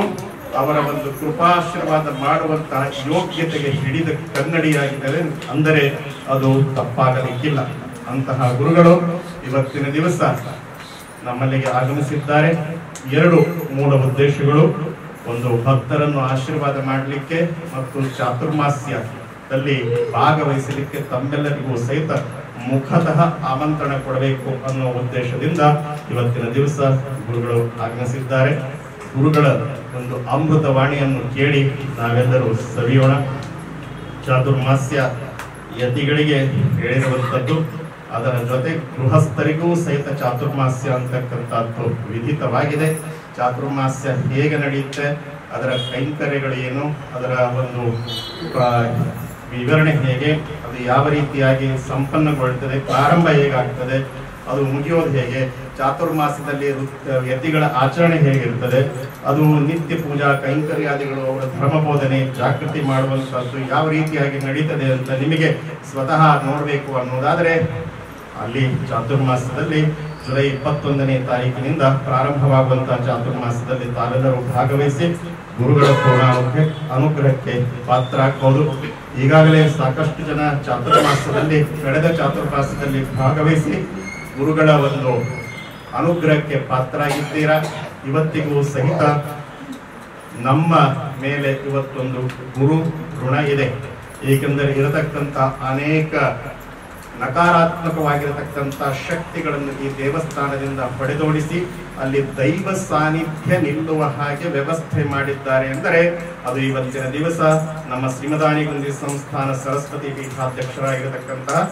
ಅವರ ಒಂದು ಕೃಪಾಶೀರ್ವಾದ ಮಾಡುವಂತಹ ಯೋಗ್ಯತೆಗೆ ಹಿಡಿದ ಕನ್ನಡಿಯಾಗಿದ್ದಾರೆ ಅಂದರೆ ಅದು ತಪ್ಪಾಗಲಿಕ್ಕಿಲ್ಲ. ಅಂತಹ ಗುರುಗಳು ಇವತ್ತಿನ ದಿವಸ ನಮ್ಮಲ್ಲಿಗೆ ಆಗಮಿಸಿದ್ದಾರೆ. ಎರಡು ಮೂಲ ಉದ್ದೇಶಗಳು: ಒಂದು, ಭಕ್ತರನ್ನು ಆಶೀರ್ವಾದ ಮಾಡಲಿಕ್ಕೆ ಮತ್ತು ಚಾತುರ್ಮಾಸ್ಯದಲ್ಲಿ ಭಾಗವಹಿಸಲಿಕ್ಕೆ ತಮ್ಮೆಲ್ಲರಿಗೂ ಸಹಿತ ಮುಖತಃ ಆಮಂತ್ರಣ ಕೊಡಬೇಕು ಅನ್ನೋ ಉದ್ದೇಶದಿಂದ ಇವತ್ತಿನ ದಿವಸ ಗುರುಗಳು ಆಗಮಿಸಿದ್ದಾರೆ. ಗುರುಗಳ ಒಂದು ಅಮೃತ ವಾಣಿಯನ್ನು ಕೇಳಿ ನಾವೆಲ್ಲರೂ ಸವಿಯೋಣ. ಚಾತುರ್ಮಾಸ್ಯ ಯತಿಗಳಿಗೆ ಹೇಳಿರುವಂಥದ್ದು, ಅದರ ಜೊತೆ ಗೃಹಸ್ಥರಿಗೂ ಸಹಿತ ಚಾತುರ್ಮಾಸ್ಯ ಅಂತಕ್ಕಂಥದ್ದು ವಿಧಿತವಾಗಿದೆ. ಚಾತುರ್ಮಾಸ್ಯ ಹೇಗೆ ನಡೆಯುತ್ತೆ, ಅದರ ಕೈಂಕರ್ಯಗಳು ಏನು, ಅದರ ಒಂದು ವಿವರಣೆ ಹೇಗೆ, ಅದು ಯಾವ ರೀತಿಯಾಗಿ ಸಂಪನ್ನಗೊಳ್ಳುತ್ತದೆ, ಪ್ರಾರಂಭ ಹೇಗಾಗ್ತದೆ, ಅದು ಮುಗಿಯೋದು ಹೇಗೆ, ಚಾತುರ್ಮಾಸದಲ್ಲಿ ಯತಿಗಳ ಆಚರಣೆ ಹೇಗಿರ್ತದೆ, ಅದು ನಿತ್ಯ ಪೂಜಾ ಕೈಂಕರ್ಯಾದಿಗಳು, ಅವರ ಧರ್ಮಬೋಧನೆ ಜಾಗೃತಿ ಮಾಡುವಂಥದ್ದು ಯಾವ ರೀತಿಯಾಗಿ ನಡೀತದೆ ಅಂತ ನಿಮಗೆ ಸ್ವತಃ ನೋಡಬೇಕು ಅನ್ನೋದಾದರೆ ಅಲ್ಲಿ ಚಾತುರ್ಮಾಸದಲ್ಲಿ ಜುಲೈ 21ನೇ ತಾರೀಕಿನಿಂದ ಪ್ರಾರಂಭವಾಗುವಂತಹ ಚಾತುರ್ಮಾಸದಲ್ಲಿ ತಾವೆಲ್ಲರೂ ಭಾಗವಹಿಸಿ ಗುರುಗಳ ಅನುಗ್ರಹಕ್ಕೆ ಪಾತ್ರರಾಗಬಹುದು. ಈಗಾಗಲೇ ಸಾಕಷ್ಟು ಜನ ಚಾತುರ್ಮಾಸದಲ್ಲಿ ಕಳೆದ ಚಾತುರ್ಮಾಸದಲ್ಲಿ ಭಾಗವಹಿಸಿ ಗುರುಗಳ ಒಂದು ಅನುಗ್ರಹಕ್ಕೆ ಪಾತ್ರರಾಗಿದ್ದೀರಾ. ಇವತ್ತಿಗೂ ಸಹಿತ ನಮ್ಮ ಮೇಲೆ ಇವತ್ತೊಂದು ಗುರು ಋಣ ಇದೆ. ಏಕೆಂದರೆ ಇರತಕ್ಕಂಥ ಅನೇಕ ನಕಾರಾತ್ಮಕವಾಗಿರತಕ್ಕಂಥ ಶಕ್ತಿಗಳನ್ನು ಈ ದೇವಸ್ಥಾನದಿಂದ ಹೊಡೆದೋಡಿಸಿ ಅಲ್ಲಿ ದೈವ ಸಾನ್ನಿಧ್ಯ ನಿಲ್ಲುವ ಹಾಗೆ ವ್ಯವಸ್ಥೆ ಮಾಡಿದ್ದಾರೆ ಎಂದರೆ ಅದು ಇವತ್ತಿನ ದಿವಸ ನಮ್ಮ ಶ್ರೀಮದಾನಿಗುಂದಿ ಸಂಸ್ಥಾನ ಸರಸ್ವತಿ ಪೀಠಾಧ್ಯಕ್ಷರಾಗಿರತಕ್ಕಂತಹ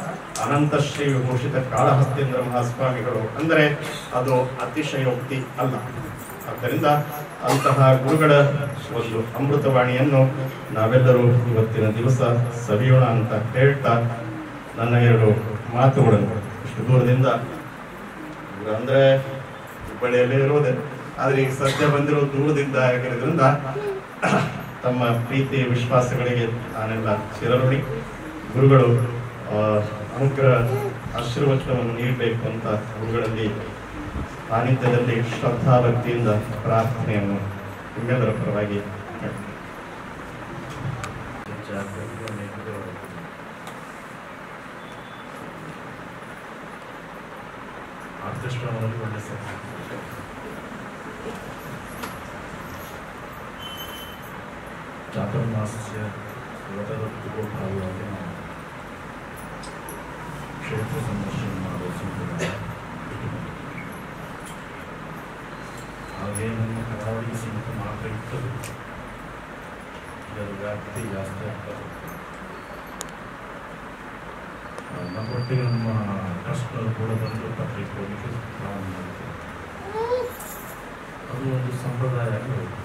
ಅನಂತ ಶ್ರೀ ವಿಭೂಷಿತ ಕಾಳಹಸ್ತೇಂದ್ರ ಮಹಾಸ್ವಾಮಿಗಳು ಅಂದರೆ ಅದು ಅತಿಶಯೋಕ್ತಿ ಅಲ್ಲ. ಆದ್ದರಿಂದ ಅಂತಹ ಗುರುಗಳ ಒಂದು ಅಮೃತವಾಣಿಯನ್ನು ನಾವೆಲ್ಲರೂ ಇವತ್ತಿನ ದಿವಸ ಸವಿಯೋಣ ಅಂತ ಹೇಳ್ತಾ ನನ್ನ ಎರಡು ಮಾತುಗಳನ್ನು ಇಷ್ಟು ದೂರದಿಂದ ಅಂದ್ರೆ ಹುಬ್ಬಳ್ಳಿಯಲ್ಲೇ ಇರೋದೆ, ಆದ್ರೆ ಈಗ ಸದ್ಯ ಬಂದಿರೋ ದೂರದಿಂದ ಆಗಿರೋದ್ರಿಂದ ತಮ್ಮ ಪ್ರೀತಿ ವಿಶ್ವಾಸಗಳಿಗೆ ನಾನೆಲ್ಲ ಚಿರಋಣಿ. ಗುರುಗಳು ಅನುಗ್ರಹ ಆಶೀರ್ವಚನವನ್ನು ನೀಡಬೇಕು ಅಂತ ಗುರುಗಳಲ್ಲಿ ಸಾನ್ನಿಧ್ಯದಲ್ಲಿ ಶ್ರದ್ಧಾ ಭಕ್ತಿಯಿಂದ ಪ್ರಾರ್ಥನೆಯನ್ನು ನಿಮ್ಮೆಲ್ಲರ ಪರವಾಗಿ ಆರ್ಕೆಸ್ಟ್ರಾವರಲ್ಲಿ ಒಳ್ಳೆ ಚಾತುರ್ಮಾಸ್ಯ ವ್ರತದ ಪೂರ್ವಭಾವಿಯಾಗಿ ನಾವು ಕ್ಷೇತ್ರ ಸಂದರ್ಶನ ಮಾಡುವ ಸಂಪ್ರದಾಯ ಹಾಗೆ ನಮ್ಮ ಕರಾವಳಿಗೆ ಸೀಮಿತ ಮಾತ್ರ ಇರ್ತದೆ. ಇದರ ವ್ಯಾಪ್ತಿ ಜಾಸ್ತಿ ಆಗ್ತದೆ. ನಮ್ಮೊಟ್ಟಿಗೆ ನಮ್ಮ ಟ್ರಸ್ಟ್ನವರು ಕೂಡ ಬಂದು ಪತ್ರಿಕೆ ಹೋಗಲಿಕ್ಕೆ ಪ್ರಾರಂಭ ಮಾಡ್ತಾರೆ. ಅದು ಒಂದು ಸಂಪ್ರದಾಯ ಆಗಿ ಹೋಗಿದೆ.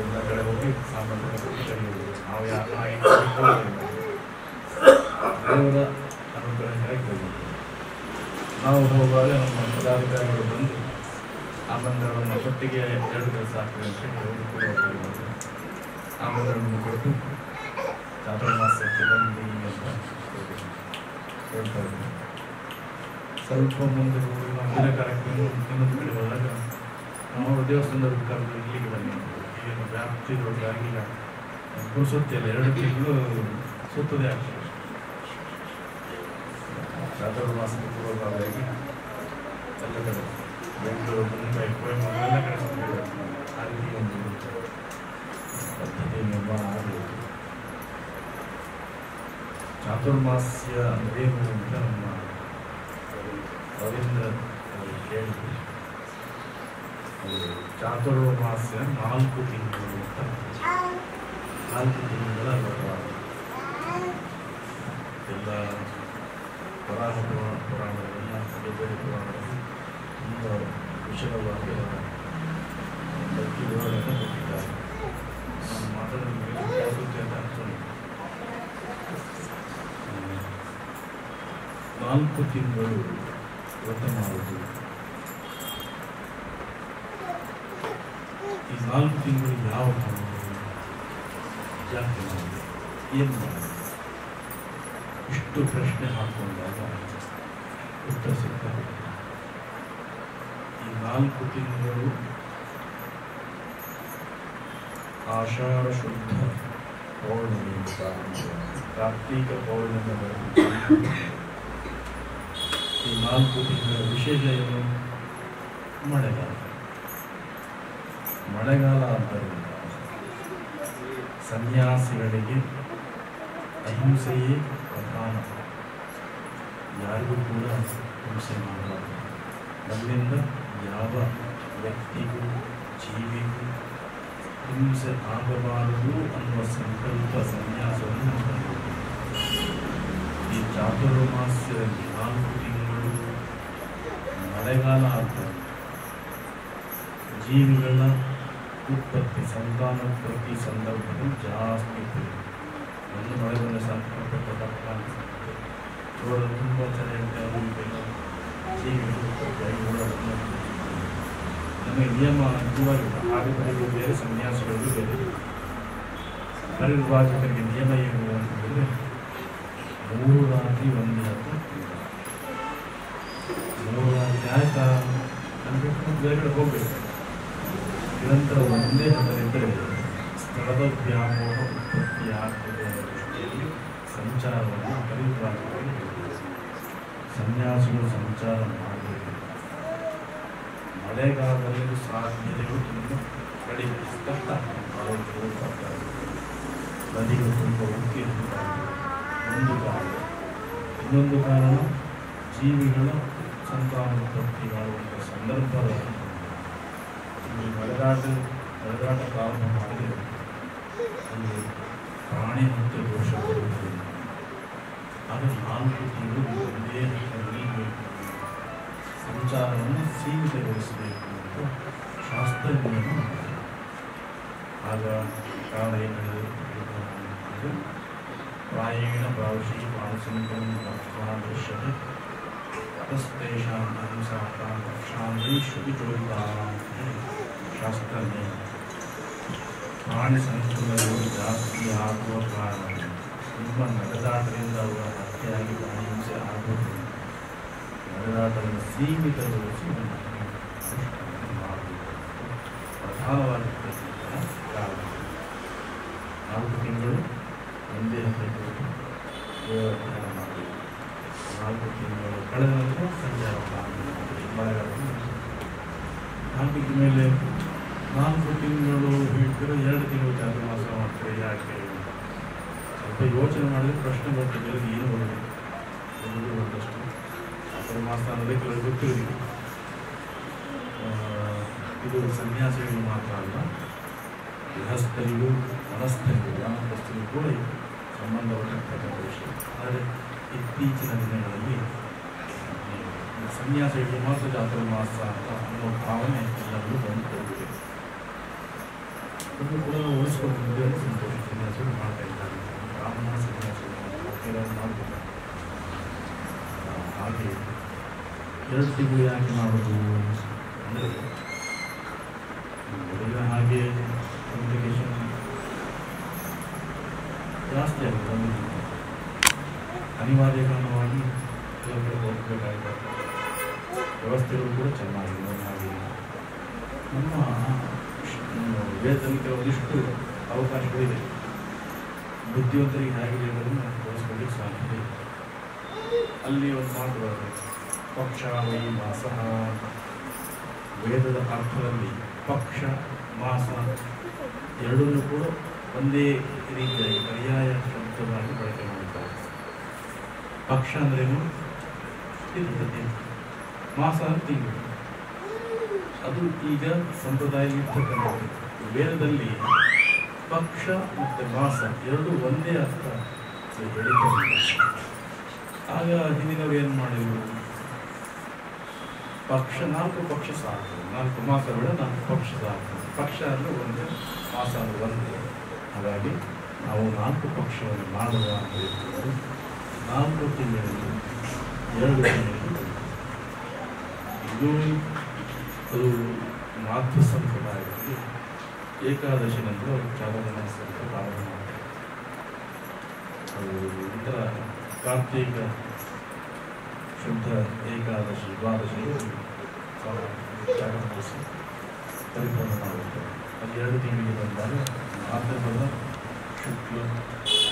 ಎಲ್ಲ ಕಡೆ ಹೋಗಿ ಸಂಬಂಧಪಟ್ಟ ನಾವು ದೇವರ ಅನುಗ್ರಹಕ್ಕೆ ಹೋಗಿದ್ದೇವೆ. ನಾವು ಹೋಗುವಾಗ ನಮ್ಮ ಪದಾಧಿಕಾರಿಗಳು ಬಂದು ಆ ಬಂಧಗಳನ್ನು ಒಟ್ಟಿಗೆ 2 ಕೆಲಸ ಆಗ್ತದೆ ಅಂತ ಹೇಳಿ ಅವರು ಕೂಡ ಹೋಗಿ ಆ ಬಂಧಗಳನ್ನು ಕೊಟ್ಟು ಚಾತುರ್ಮಾಸ್ಯಕ್ಕೆ ಬಂದು ಅಂತ ಹೇಳ್ತಾ ಇದ್ದೀವಿ. ಸ್ವಲ್ಪ ಮುಂದೆ ಹೋಗಿ ನಾವು ಬೇರೆ ಕಾರ್ಯಕ್ರಮ ಇನ್ನೊಂದು ಕಡೆ ಹೋದಾಗ ನಾವು ದೇವಸ್ಥಾನದ ಕರೆದು ಇಲ್ಲಿಗೆ ಬನ್ನಿ, ಈಗಿನ ವ್ಯಾಪ್ತಿ ದೊಡ್ಡದಾಗಿ ಸುತ್ತಿಲ್ಲ 2 ತಿಂಗಳು ಸುತ್ತದೆ ಆಗ್ತದೆ. ಚಾತುರ್ಮಾಸದ ಪೂರ್ವಭಾವಿಯಾಗಿ ಎಲ್ಲ ಕಡೆ ಬೆಂಗಳೂರು, ಮುಂಬೈ, ಕೊಯಮತ್ತೂರು ಎಲ್ಲ ಕಡೆ ಸುತ್ತಿದೆ. ಆ ರೀತಿ ಒಂದು ಪದ್ಧತಿ ನಿರ್ಮಾಣ ಆಗಬೇಕು. ಚಾತುರ್ಮಾಸ್ಯ ಅಂದ್ರೇನು ಅಂತ ನಮ್ಮ ರವೀಂದ್ರ ಹೇಳಿದ್ರು. ಚಾತುರ್ಮಾಸ್ಯ 4 ತಿಂಗಳು ಅಂತ, 4 ತಿಂಗಳ ವ್ರತ. ಎಲ್ಲ ಪುರಾಣಗಳೆಲ್ಲ ಬೇರೆ ಪುರಾಣದಲ್ಲಿ ತುಂಬ ವಿಶದವಾಗಿ ಬಗ್ಗೆ ವಿವರಣೆಯನ್ನು ಕೊಟ್ಟಿದ್ದಾರೆ. ನಾನು ಮಾತಾಡೋದಕ್ಕೆ ಅಂತ ಅನ್ಕೊಂಡು 4 ತಿಂಗಳು ವ್ರತ ಮಾಡುವುದು. ಈ 4 ತಿಂಗಳು ಯಾವ ಮಾಡುವುದು, ಯಾಕೆ ಮಾಡುವುದು, ಏನು ಮಾಡುವುದು, ಇಷ್ಟು ಪ್ರಶ್ನೆ ಹಾಕೊಂಡಾಗ ಉತ್ತರ ಸಿಗ್ತದೆ. ಈ 4 ತಿಂಗಳು ಆಷಾಢ ಶುದ್ಧ ಪೌರ್ಣಮಿ, ಕಾರ್ತೀಕ ಪೌರ್ಣಮಿವರೆಗೂ ಈ 4 ತಿಂಗಳ ವಿಶೇಷ ಏನು? ಮಳೆಗಾಲ. ಮಳೆಗಾಲ ಆದ್ದರಿಂದ ಸನ್ಯಾಸಿಗಳಿಗೆ ಅಹಿಂಸೆಯೇ ಪ್ರಧಾನ. ಯಾರಿಗೂ ಕೂಡ ಹಿಂಸೆ ಮಾಡಬಾರದು. ನಮ್ಮಿಂದ ಯಾವ ವ್ಯಕ್ತಿಗೂ ಜೀವಿಗೂ ಹಿಂಸೆ ಆಗಬಾರದು ಅನ್ನುವ ಸಂಕಲ್ಪ ಸನ್ಯಾಸವನ್ನು ಮಾಡಬೇಕು. ಈ ಚಾತುರ್ಮಾಸ್ಯದಲ್ಲಿ 4 ತಿಂಗಳು ಮಳೆಗಾಲ ಆಗ್ತದೆ. ಜೀವಿಗಳ ಉತ್ಪತ್ತಿ, ಸಂತಾನೋತ್ಪತ್ತಿ ಸಂದರ್ಭದಲ್ಲಿ ಜಾಸ್ತಿ ಇರ್ತದೆ. ಒಂದು ಮಳೆ ಬಂದ ಸಂಪರ್ಕಪಟ್ಟ ರೋಡಲ್ಲಿ ತುಂಬ ಚೆನ್ನಾಗಿ ಜೀವಿಗಳು ಉತ್ಪತ್ತಿಯಾಗಿ ಓಡಾಡೋದು ನಮಗೆ ನಿಯಮ ಅನುಕೂಲವಾಗಿಲ್ಲ. ಆದಿಪರಿಗೂ ಬೇರೆ, ಸನ್ಯಾಸಿಗಳಿಗೂ ಬೇರೆ. ಪರಿವಿಭಾಜಕರಿಗೆ ನಿಯಮ ಏನು ಅಂತ ಹೇಳಿದ್ರೆ 3 ರಾತ್ರಿ 1 ದಿನ. 3 ರಾತ್ರಿ ಆಯ್ತಾ ಅನ್ಬೇಕು, ಬೇರೆ ಕಡೆ ಹೋಗ್ಬೇಕು. ನಿರಂತರ ಒಂದೇ ಹದರಿದ್ದರೆ ಸ್ಥಳದ ವ್ಯಾಮೋಹ ಉತ್ಪತ್ತಿ ಆಗ್ತದೆ ಅನ್ನೋ ದೃಷ್ಟಿಯಲ್ಲಿ ಸಂಚಾರವನ್ನು ಪರಿವಿಭಾಜಕರಿಗೆ ಸನ್ಯಾಸಿಗಳು ಸಂಚಾರ ಮಾಡಬೇಕು. ಮಳೆಗಾಲದಲ್ಲಿ ಸಾಧ್ಯತೆಗಳು ತುಂಬ ಕಡಿಮೆ, ಕಷ್ಟ. ನದಿಗಳು ತುಂಬ ಉಕ್ಕಿ ಒಂದು ಕಾರಣ. ಇನ್ನೊಂದು ಕಾರಣ ಜೀವಿಗಳ ಸಂತಾನೋತ್ಪತ್ತಿಗಾಗುವಂಥ ಸಂದರ್ಭದ ಈ ಮಳೆಗಾಟ ಪ್ರಾರಂಭ ಮಾಡಿದರೆ ಅಲ್ಲಿ ಪ್ರಾಣಿ ಮತ್ತು ದೋಷ ಬರುವುದಿಲ್ಲ. ಆಗ 4 ತಿಂಗಳು ಒಂದೇ ನೀಡಬೇಕು, ಸಂಚಾರವನ್ನು ಸೀಮಿತಗೊಳಿಸಬೇಕು ಅಂತ ಶಾಸ್ತ್ರಜ್ಞರು ಮಾಡಿದ್ದಾರೆ. ಆಗ ಕಾರಣ ಏನಿದೆ ಪ್ರಾಯೇಣ ಪ್ರಾವಶಿ ಮಾನಸಿಕಂ ದೃಶ್ಯತೆ ತಸ್ತೇಷಾಂ ಅಹಿಂಸಾಂ ರಕ್ಷಾಂತಿ ಶುಚಿಚೋದಿತಾಂ ಶಾಸ್ತ್ರಜ್ಞ. ಪ್ರಾಣಿ ಸಂಕುಲಗಳು ಜಾಸ್ತಿ ಆಗುವ ಕಾರಣ ನಿಮ್ಮ ನಡೆದಾಟದಿಂದ ಅವರ ಹತ್ಯೆಯಾಗಿ ಪ್ರಾಣಿ ಹಿಂಸೆ ಆಗುವುದು ನಡೆದಾಟವನ್ನು ಸೀಮಿತಗೊಳಿಸಿ ಮಾಡಬೇಕು. ಪ್ರಧಾನವಾಗಿ ಕಾಲ 4 ತಿಂಗಳು ಒಂದೇ ಹಂತಕ್ಕೆ ಯೋಗ ಮಾಡಬೇಕು. 4 ತಿಂಗಳು ಕಳೆದ ನಂತರ ಸಂಜೆ ಮಳೆಗಾಲ 4 ಮೇಲೆ 4 ತಿಂಗಳು ಹೇಳ್ತಿರೋ 2 ತಿಂಗಳು ಚಾತುರ್ಮಾಸ ಮಾಡ್ತಾರೆ. ಯಾಕೆ ಸ್ವಲ್ಪ ಯೋಚನೆ ಮಾಡಿದ್ರೆ ಪ್ರಶ್ನೆ ಬರ್ತದೆ, ಏನು ಬರಬೇಕು ಒಂದಷ್ಟು ಚಾತುರ್ಮಾಸ ಅನ್ನೋದೇ ಕೆಲವು ಗೊತ್ತಿರಲಿಲ್ಲ. ಇದು ಸನ್ಯಾಸಿಗಳು ಮಾತ್ರ ಅಲ್ಲ, ಗೃಹಸ್ಥರಿಗೂ ಮನಸ್ಥರಿಗೂ ಗ್ರಾಮಸ್ಥರಿಗೂ ಕೂಡ ಸಂಬಂಧಪಟ್ಟಿರ್ತಕ್ಕಂಥ ವಿಷಯ. ಆದರೆ ಇತ್ತೀಚಿನ ದಿನಗಳಲ್ಲಿ ಸನ್ಯಾಸಿಗಳು ಮಾತ್ರ ಚಾತುರ್ಮಾಸ ಅಂತ ಅನ್ನೋ ಭಾವನೆ ಎಲ್ಲರಿಗೂ ಬಂದುಕೊಂಡಿದೆ. ಅದು ಕೂಡ ಉಳಿಸ್ಕೊಂಡು ಮುಂದೆ ಸಂತೋಷ ಸನ್ಯಾಸಿಗಳು ಮಾಡ್ತಾ ಇದ್ದಾರೆ. ಬ್ರಾಹ್ಮಣ ಸನ್ಯಾಸಿಗಳು ಕೆಲವರು ಮಾಡ್ತಾರೆ. ಹಾಗೆ 2 ತಿಂಗಳು ಯಾಕೆ ಮಾಡೋದು ಅಂದರೆ ಮೊದಲಿನ ಹಾಗೆ ಕಮ್ಯುನಿಕೇಶನ್ ಜಾಸ್ತಿ ಆಗುತ್ತೆ. ಅನಿವಾರ್ಯ ಕಾರಣವಾಗಿ ಕೆಲವರು ಹೋಗಬೇಕಾಗಿದೆ. ವ್ಯವಸ್ಥೆಗಳು ಕೂಡ ಚೆನ್ನಾಗಿದೆ. ಹಾಗೆ ನಮ್ಮ ವೇದದಲ್ಲಿ ಕೆಲವೊಂದಿಷ್ಟು ಅವಕಾಶಗಳಿದೆ. ಬುದ್ಧಿವಂತರಿಗೆ ಹೇಗಿದೆ ಅನ್ನೋದನ್ನು ತೋರಿಸ್ಕೊಳ್ಳಿಕ್ಕೆ ಸಾಧ್ಯ. ಅಲ್ಲಿ ಒಂದು ಮಾತು ಬರುತ್ತೆ, ಪಕ್ಷ ವೈ ಮಾಸ. ವೇದದ ಅರ್ಥದಲ್ಲಿ ಪಕ್ಷ ಮಾಸ ಎರಡನ್ನೂ ಕೂಡ ಒಂದೇ ರೀತಿಯಾಗಿ ಪರ್ಯಾಯ ಶಬ್ದವಾಗಿ ಬಳಕೆ ಮಾಡುತ್ತಾರೆ. ಪಕ್ಷ ಅಂದ್ರೇನು? ಮಾಸ ಅಂದ್ರೆ ತಿಂಗಳು. ಅದು ಈಗ ಸಂಪ್ರದಾಯದಲ್ಲಿ ಇರ್ತಕ್ಕಂಥದ್ದು. ವೇದದಲ್ಲಿ ಪಕ್ಷ ಮತ್ತು ಮಾಸ ಎರಡು ಒಂದೇ ಅರ್ಥ ಬೆಳೀತಾರೆ. ಆಗ ಹಿಂದಿನವರು ಏನು ಮಾಡಿದ್ರು? ಪಕ್ಷ 4 ಪಕ್ಷ ಸಾಕು, 4 ಮಾಸ ಬೇಡ, 4 ಪಕ್ಷ ಸಾಕು. ಪಕ್ಷ ಅಂದರೆ ಒಂದೇ, ಮಾಸ ಅಂದರೆ ಒಂದೇ. ಹಾಗಾಗಿ ನಾವು 4 ಪಕ್ಷವನ್ನು ಮಾಡುವ ಅಂತ ಹೇಳ್ತೀವಿ. 4 ತಿಂಗಳಲ್ಲಿ 2 ತಿಂಗಳಲ್ಲಿ ಇದು ಅದು ಮಾತೃ ಸಂಪ್ರದಾಯದಲ್ಲಿ ಏಕಾದಶಿ ನಂತರ ಅವರು ಚಾತುರ್ಮಾಸ ಅಂತ ಪ್ರಾರಂಭ ಮಾಡ್ತಾರೆ. ಅದು ನಂತರ ಕಾರ್ತಿಕ ಶುದ್ಧ ಏಕಾದಶಿ ದ್ವಾದಶಿ ಚಾತುರ್ಮಾಸ ಪರಿಪೂರ್ಣ ಮಾಡುತ್ತಾರೆ. ಅದು 2 ತಿಂಗಳಿಗೆ ಬಂದಾಗ ಭಾದ್ರಪದ ಶುಕ್ಲ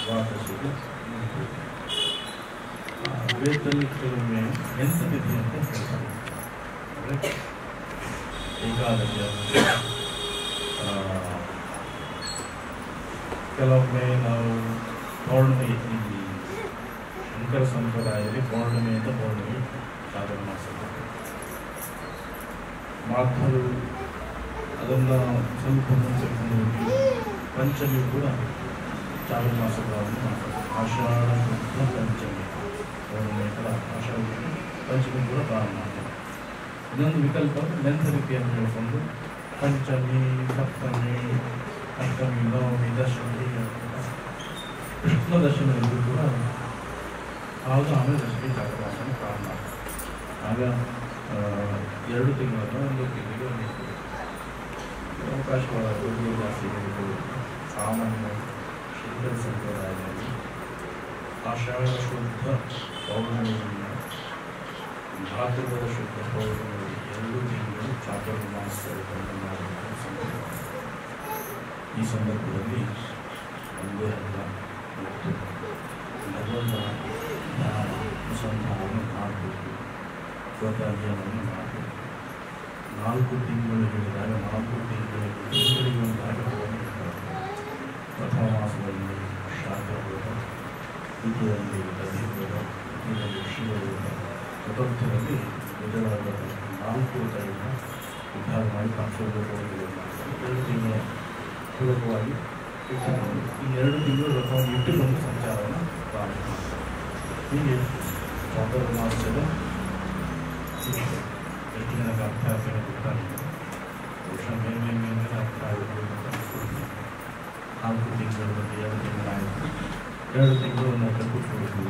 ದ್ವಾದಶಿಗೆ ಮುಗಿಯುತ್ತೆ. ವೇದದಲ್ಲಿ ಕೆಲವೊಮ್ಮೆ ಎಂಥದಿದೆ ಅಂತ ಹೇಳ್ತಾರೆ. ಅಂದರೆ ಏಕಾದಶಿ ಕೆಲವೊಮ್ಮೆ ನಾವು ಪೌರ್ಣಮಿ, ಶಂಕರ ಸಂಪ್ರದಾಯದಲ್ಲಿ ಪೌರ್ಣಮಿಯಿಂದ ಪೌರ್ಣಮಿ ಚಾತುರ್ಮಾಸ ಮಾಧವರು ಅದನ್ನು ಸ್ವಲ್ಪ ಮುಂಚೆಕೊಂಡು ಹೋಗಿ ಪಂಚಮಿ ಕೂಡ ಚಾತುರ್ಮಾಸಗಳನ್ನು ಮಾಡ್ತಾರೆ. ಆಷಾಢ ಶುದ್ಧ ಪಂಚಮಿ ಪೌರ್ಣಮಿ ಕೂಡ ಆಷಾಢ ಪಂಚಮಿ ಕೂಡ ಪ್ರಾರಂಭ ಮಾಡ್ತಾರೆ. ಇನ್ನೊಂದು ವಿಕಲ್ಪ ನೆಂಥರಿಕೆಯನ್ನು ಹೇಳಿಕೊಂಡು ಪಂಚಮಿ, ಸಪ್ತಮಿ, ಅಷ್ಟಮಿ, ನವಮಿ, ದಶಮಿ, ಕೃಷ್ಣ ದಶಮಿಯಲ್ಲೂ ಕೂಡ ಆಗ ಆಮೇಲೆ ದಶಮಿ ಚಾತುರ್ಮಾಸನ ಪ್ರಾರಂಭ ಆಗ್ತದೆ. ಆಗ 2 ತಿಂಗಳನ್ನು 1 ತಿಂಗಳಿಗೆ ಹೊಂದಿರ್ತದೆ. ಅವಕಾಶವಾದ ಜಾಸ್ತಿ ಹೇಳಿಕೊಂಡು ಸಾಮಾನ್ಯ ಶಂಕರ ಸಂಪ್ರದಾಯದಲ್ಲಿ ಆಷಾಢ ಶುದ್ಧ ಪೌರ್ಣಮಿಯಿಂದ ಭಾದ್ರಪದ ಶುದ್ಧ ಪೌರ್ಣಮಿ 2 ತಿಂಗಳು ಚಾತುರ್ಮಾಸವನ್ನು ಮಾಡುವಂಥ ಸಂಪ್ರದಾಯ. ಈ ಸಂದರ್ಭದಲ್ಲಿ ಒಂದೇ ಅಲ್ಲ ಮತ್ತು ಭಗವಂತನ ಧ್ಯಾನ ಅನುಸಂಧಾನವನ್ನು ಮಾಡಬೇಕು, ವ್ರತವನ್ನು ಮಾಡಬೇಕು. 4 ತಿಂಗಳು ಹೇಳಿದಾಗ 4 ತಿಂಗಳಿಗೆ ಒಂದಾಗ ಪ್ರಥಮ ಮಾಸದಲ್ಲಿ ಶಾಖವ್ರತ, ದ್ವಿತೀಯದಲ್ಲಿ ದಧಿವ್ರತ, ತೃತೀಯದಲ್ಲಿ ಶಿವವ್ರತ, ಚತುರ್ಥದಲ್ಲಿ ವಿಜಯವ್ರತ. 4 ವ್ರತಗಳನ್ನು ಉದ್ಧಾರ ಮಾಡಿ ಪಂಚವ್ರತವನ್ನು 2 ತಿಂಗಳ ಪೂರ್ವಕವಾಗಿ ಇಟ್ಟುಕೊಂಡು ಈ 2 ತಿಂಗಳು ವ್ರತವನ್ನು ಇಟ್ಟುಕೊಂಡು ಸಂಚಾರವನ್ನು ಪ್ರಾರಂಭ ಮಾಡ್ತಾರೆ. ಹೀಗೆ ಚಾತುರ್ಮಾಸದ ಎಷ್ಟು ಜನಕ್ಕೆ ಅರ್ಥ ಆಗ್ತದೆ ಗೊತ್ತಾಗಿದೆ. ಬಹುಶಃ ಮೇಲೆ ಅರ್ಥ ಆಗುತ್ತೆ. 4 ತಿಂಗಳು ಬಗ್ಗೆ 2 ತಿಂಗಳಾಯಿತು. 2 ತಿಂಗಳು ಕೂತ್ಕೊಳ್ಬೇಕು.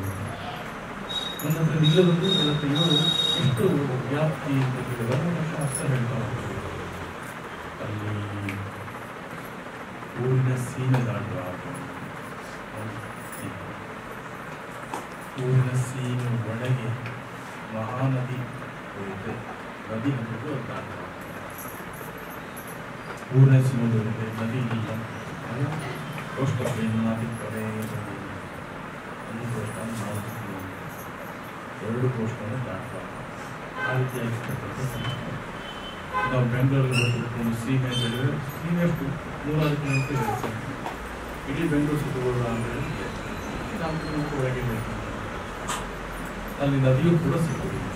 ನನ್ನ ಹತ್ರ ನಿಲ್ಲದಂದು 2 ತಿಂಗಳು ಎಷ್ಟು ವ್ಯಾಪ್ತಿ ಅಂತ ಹೇಳಿದಾಗ ಶಾಸ್ತ್ರ ಹೇಳ್ತಾ ಹೋಗ್ತದೆ. ಅಲ್ಲಿ ಊರಿನ ಸೀಮೆ ದಾಟುವ ಊರಿನ ಸೀಮೆ ಒಳಗೆ ಮಹಾನದಿ ಹೋಗುತ್ತೆ. ನದಿ ಅನ್ನೋದು ದಾಟುವ ಊರಿನ ಸೀಮೆಯೊಳಗೆ ನದಿ ಇಲ್ಲ. ಕೋಷ್ಟ ನದಿ ಕಡೆ ಒಂದು ಕೋಷ್ಟ 4 ಕಿಲೋಮೀಟರ್ 2 ಕೋಷ್ಟವನ್ನು ದಾಟುವ ಆ ರೀತಿಯಾಗಿರ್ತಕ್ಕಂಥ ನಾವು ಬೆಂಗಳೂರಿಗೆ ಹೋಗ್ಬಿಟ್ಟು ಸೀಮೆ ಹೇಳಿದ್ರೆ ಸೀಮೆ ಎಷ್ಟು 3-6 ಕಿಲೋಮೀಟರ್ ಇರುತ್ತೆ. ಇಡೀ ಬೆಂಗಳೂರು ಸುತ್ತುವರೆದ ಅಂದರೆ 4 ಕಿಲೋಮೀಟರ್ ಒಳಗೆ ಬೇಕು. ಅಲ್ಲಿ ನದಿಯೂ ಕೂಡ ಸಿಗುವುದಿಲ್ಲ.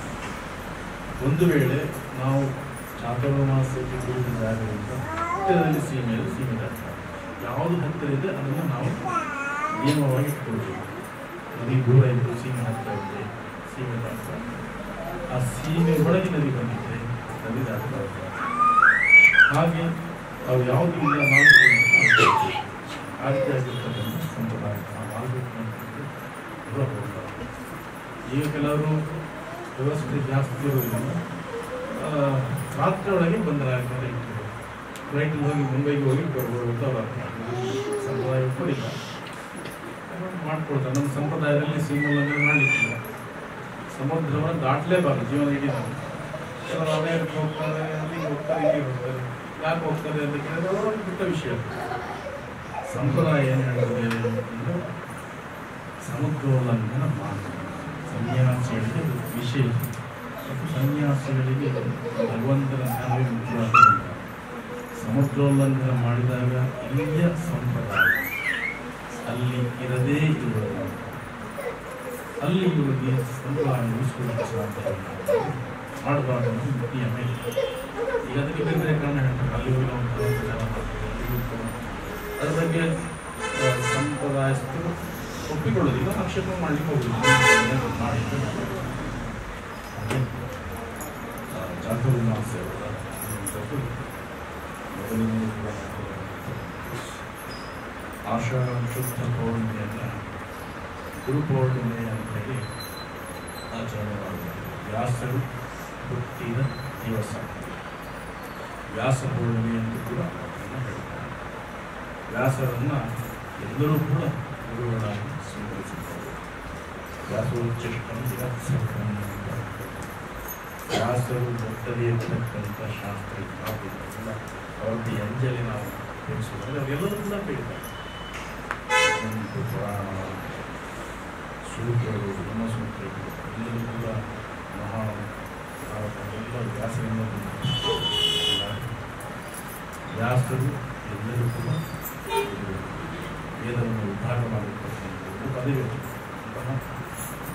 ಒಂದು ವೇಳೆ ನಾವು ಚಾತುರ್ಮಾಸ್ಯಕ್ಕೆ ಕೂಡಿದ ಜಾಗದಿಂದ ಹತ್ತಿರದಲ್ಲಿ ಸೀಮೆ ದಾಟ ಯಾವುದು ಹತ್ತಿರ ಇದೆ ಅದನ್ನು ನಾವು ನಿಯಮವಾಗಿ ಇಟ್ಕೊಳ್ಬೇಕು. ನದಿ ದೂರ ಇದ್ದು ಸೀಮೆ ಹತ್ತಿರ ಇದೆ, ಸೀಮೆ ದಾಟ ಆ ಸೀಮೆ ಒಳಗೆ ನದಿ ಬಂದಿದೆ, ನದಿ ದಾಟ ಹಾಗೆ ಅವು ಯಾವುದು ಇಲ್ಲ 4 ಕಿಲೋಮೀಟರ್ ಆ ರೀತಿಯಾಗಿರ್ತಕ್ಕಂಥ ಸಂಪ್ರದಾಯ ಈಗ ಕೆಲವರು ವ್ಯವಸ್ಥೆ ಜಾಸ್ತಿ ಇರೋದ್ರಿಂದ ರಾತ್ರಿ ಒಳಗೆ ಬಂದರೆ ಫ್ಲೈಟಲ್ಲಿ ಹೋಗಿ ಮುಂಬೈಗೆ ಹೋಗಿ ಬರ್ಬೋದು ಅಂತ ಅವರ ಸಂಪ್ರದಾಯ ಕೊಡಿಲ್ಲ ಮಾಡ್ಕೊಳ್ತಾರೆ. ನಮ್ಮ ಸಂಪ್ರದಾಯದಲ್ಲಿ ಸೀಮೋಲ್ಲಂಘನೆ ಮಾಡಲಿಕ್ಕಿಲ್ಲ. ಸಮುದ್ರವನ್ನು ದಾಟಲೇಬಾರದು ಜೀವನ ಇಡೀ ನಾವು. ಕೆಲವರು ಅಮೆರಿಕ ಹೋಗ್ತಾರೆ, ಅಲ್ಲಿಗೆ ಹೋಗ್ತಾರೆ, ಇಲ್ಲಿ ಹೋಗ್ತಾರೆ. ಯಾಕೆ ಹೋಗ್ತಾರೆ ಅಂತ ಕೇಳಿದ್ರೆ ಅವರು ಬಿಟ್ಟ ವಿಷಯ. ಸಂಪ್ರದಾಯ ಏನು ಹೇಳ್ತದೆ ಅಂದರೆ ಸಮುದ್ರೋಲ್ಲಂಘನ ಮಾಡಿ ಸನ್ಯಾಸಿಗಳಿಗೆ ವಿಶೇಷ ಮತ್ತು ಸನ್ಯಾಸಿಗಳಿಗೆ ಭಗವಂತನ ಜ್ಞಾನವೇ ಮುಖ್ಯವಾಗುವುದಿಲ್ಲ. ಸಮುದ್ರೋಲ್ಲಂಘನ ಮಾಡಿದಾಗ ಇಲ್ಲಿಯ ಸಂಪ್ರದಾಯ ಅಲ್ಲಿ ಇರದೇ ಇರುವುದು, ಅಲ್ಲಿ ಇವರಿಗೆ ಸಂಪ್ರದಾಯ ಉಳಿಸಿಕೊಳ್ಳಲು ಸಾಧ್ಯ ಮಾಡಬಾರ್ದು ಅನ್ನೋದು ನಿಯಮ ಇದೆ. ಈಗ ಅದಕ್ಕೆ ಬೇರೆ ಬೇರೆ ಕಾರಣ ಹೇಳ್ತಾರೆ. ಅಲ್ಲಿ ಹೋಗಿ ನಾವು ಪ್ರಚಾರ ಮಾಡ್ತೀವಿ, ಅದ್ರ ಬಗ್ಗೆ ಸಂಪ್ರದಾಯಸ್ಥರು ಒಪ್ಪಿಕೊಳ್ಳೋದಿಲ್ಲ, ಆಕ್ಷೇಪ ಮಾಡಲಿಕ್ಕೆ ಹೋಗುದಿಲ್ಲ. ಮಾಡಿ ಚಾತುರ್ಮಾಸ್ಯ ಆಷಾಢ ಶುದ್ಧ ಪೌರ್ಣಿಮೆಯನ್ನು ಗುರುಪೌರ್ಣಿಮೆ ಅಂತ ಹೇಳಿ ಆಚರಣೆ ಮಾಡಬೇಕು. ವ್ಯಾಸರು ಹುಟ್ಟಿದ ದಿವಸ ವ್ಯಾಸ ಪೌರ್ಣಿಮೆ ಅಂತ ಕೂಡ ಹೇಳ್ತಾರೆ. ವ್ಯಾಸರನ್ನು ಎಲ್ಲರೂ ಕೂಡ ಗುರುಗಳಾಗಿ ಸ್ವೀಕರಿಸಿದ್ದಾರೆ. ವ್ಯಾಸೋಚ್ಚಿಷ್ಟಂ ಜಗತ್ಸರ್ವಂ ವ್ಯಾಸರು ಭಕ್ತದೇ ಇರ್ತಕ್ಕಂಥ ಶಾಸ್ತ್ರ ಕಾವ್ಯಗಳೆಲ್ಲ ಅವರದ್ದು ಅಂಜಲಿ ನಾವು ತಿಳಿಸಿದರೆ ಅವರೆಲ್ಲರೂ ಕೂಡ ಕೇಳ್ತಾರೆ. ಪುರಾಣ, ಸೂತ್ರಗಳು, ಬ್ರಹ್ಮಸೂತ್ರಗಳು ಎಲ್ಲರೂ ಕೂಡ ಮಹಾಭಾರತ ಎಲ್ಲ ವ್ಯಾಸರಿಂದ ವ್ಯಾಸರು ಎಲ್ಲರೂ ಕೂಡ ವೇದವನ್ನು ಉದ್ಧಾರ ಮಾಡಿರ್ತಕ್ಕಂಥದ್ದು ಪದವಿ.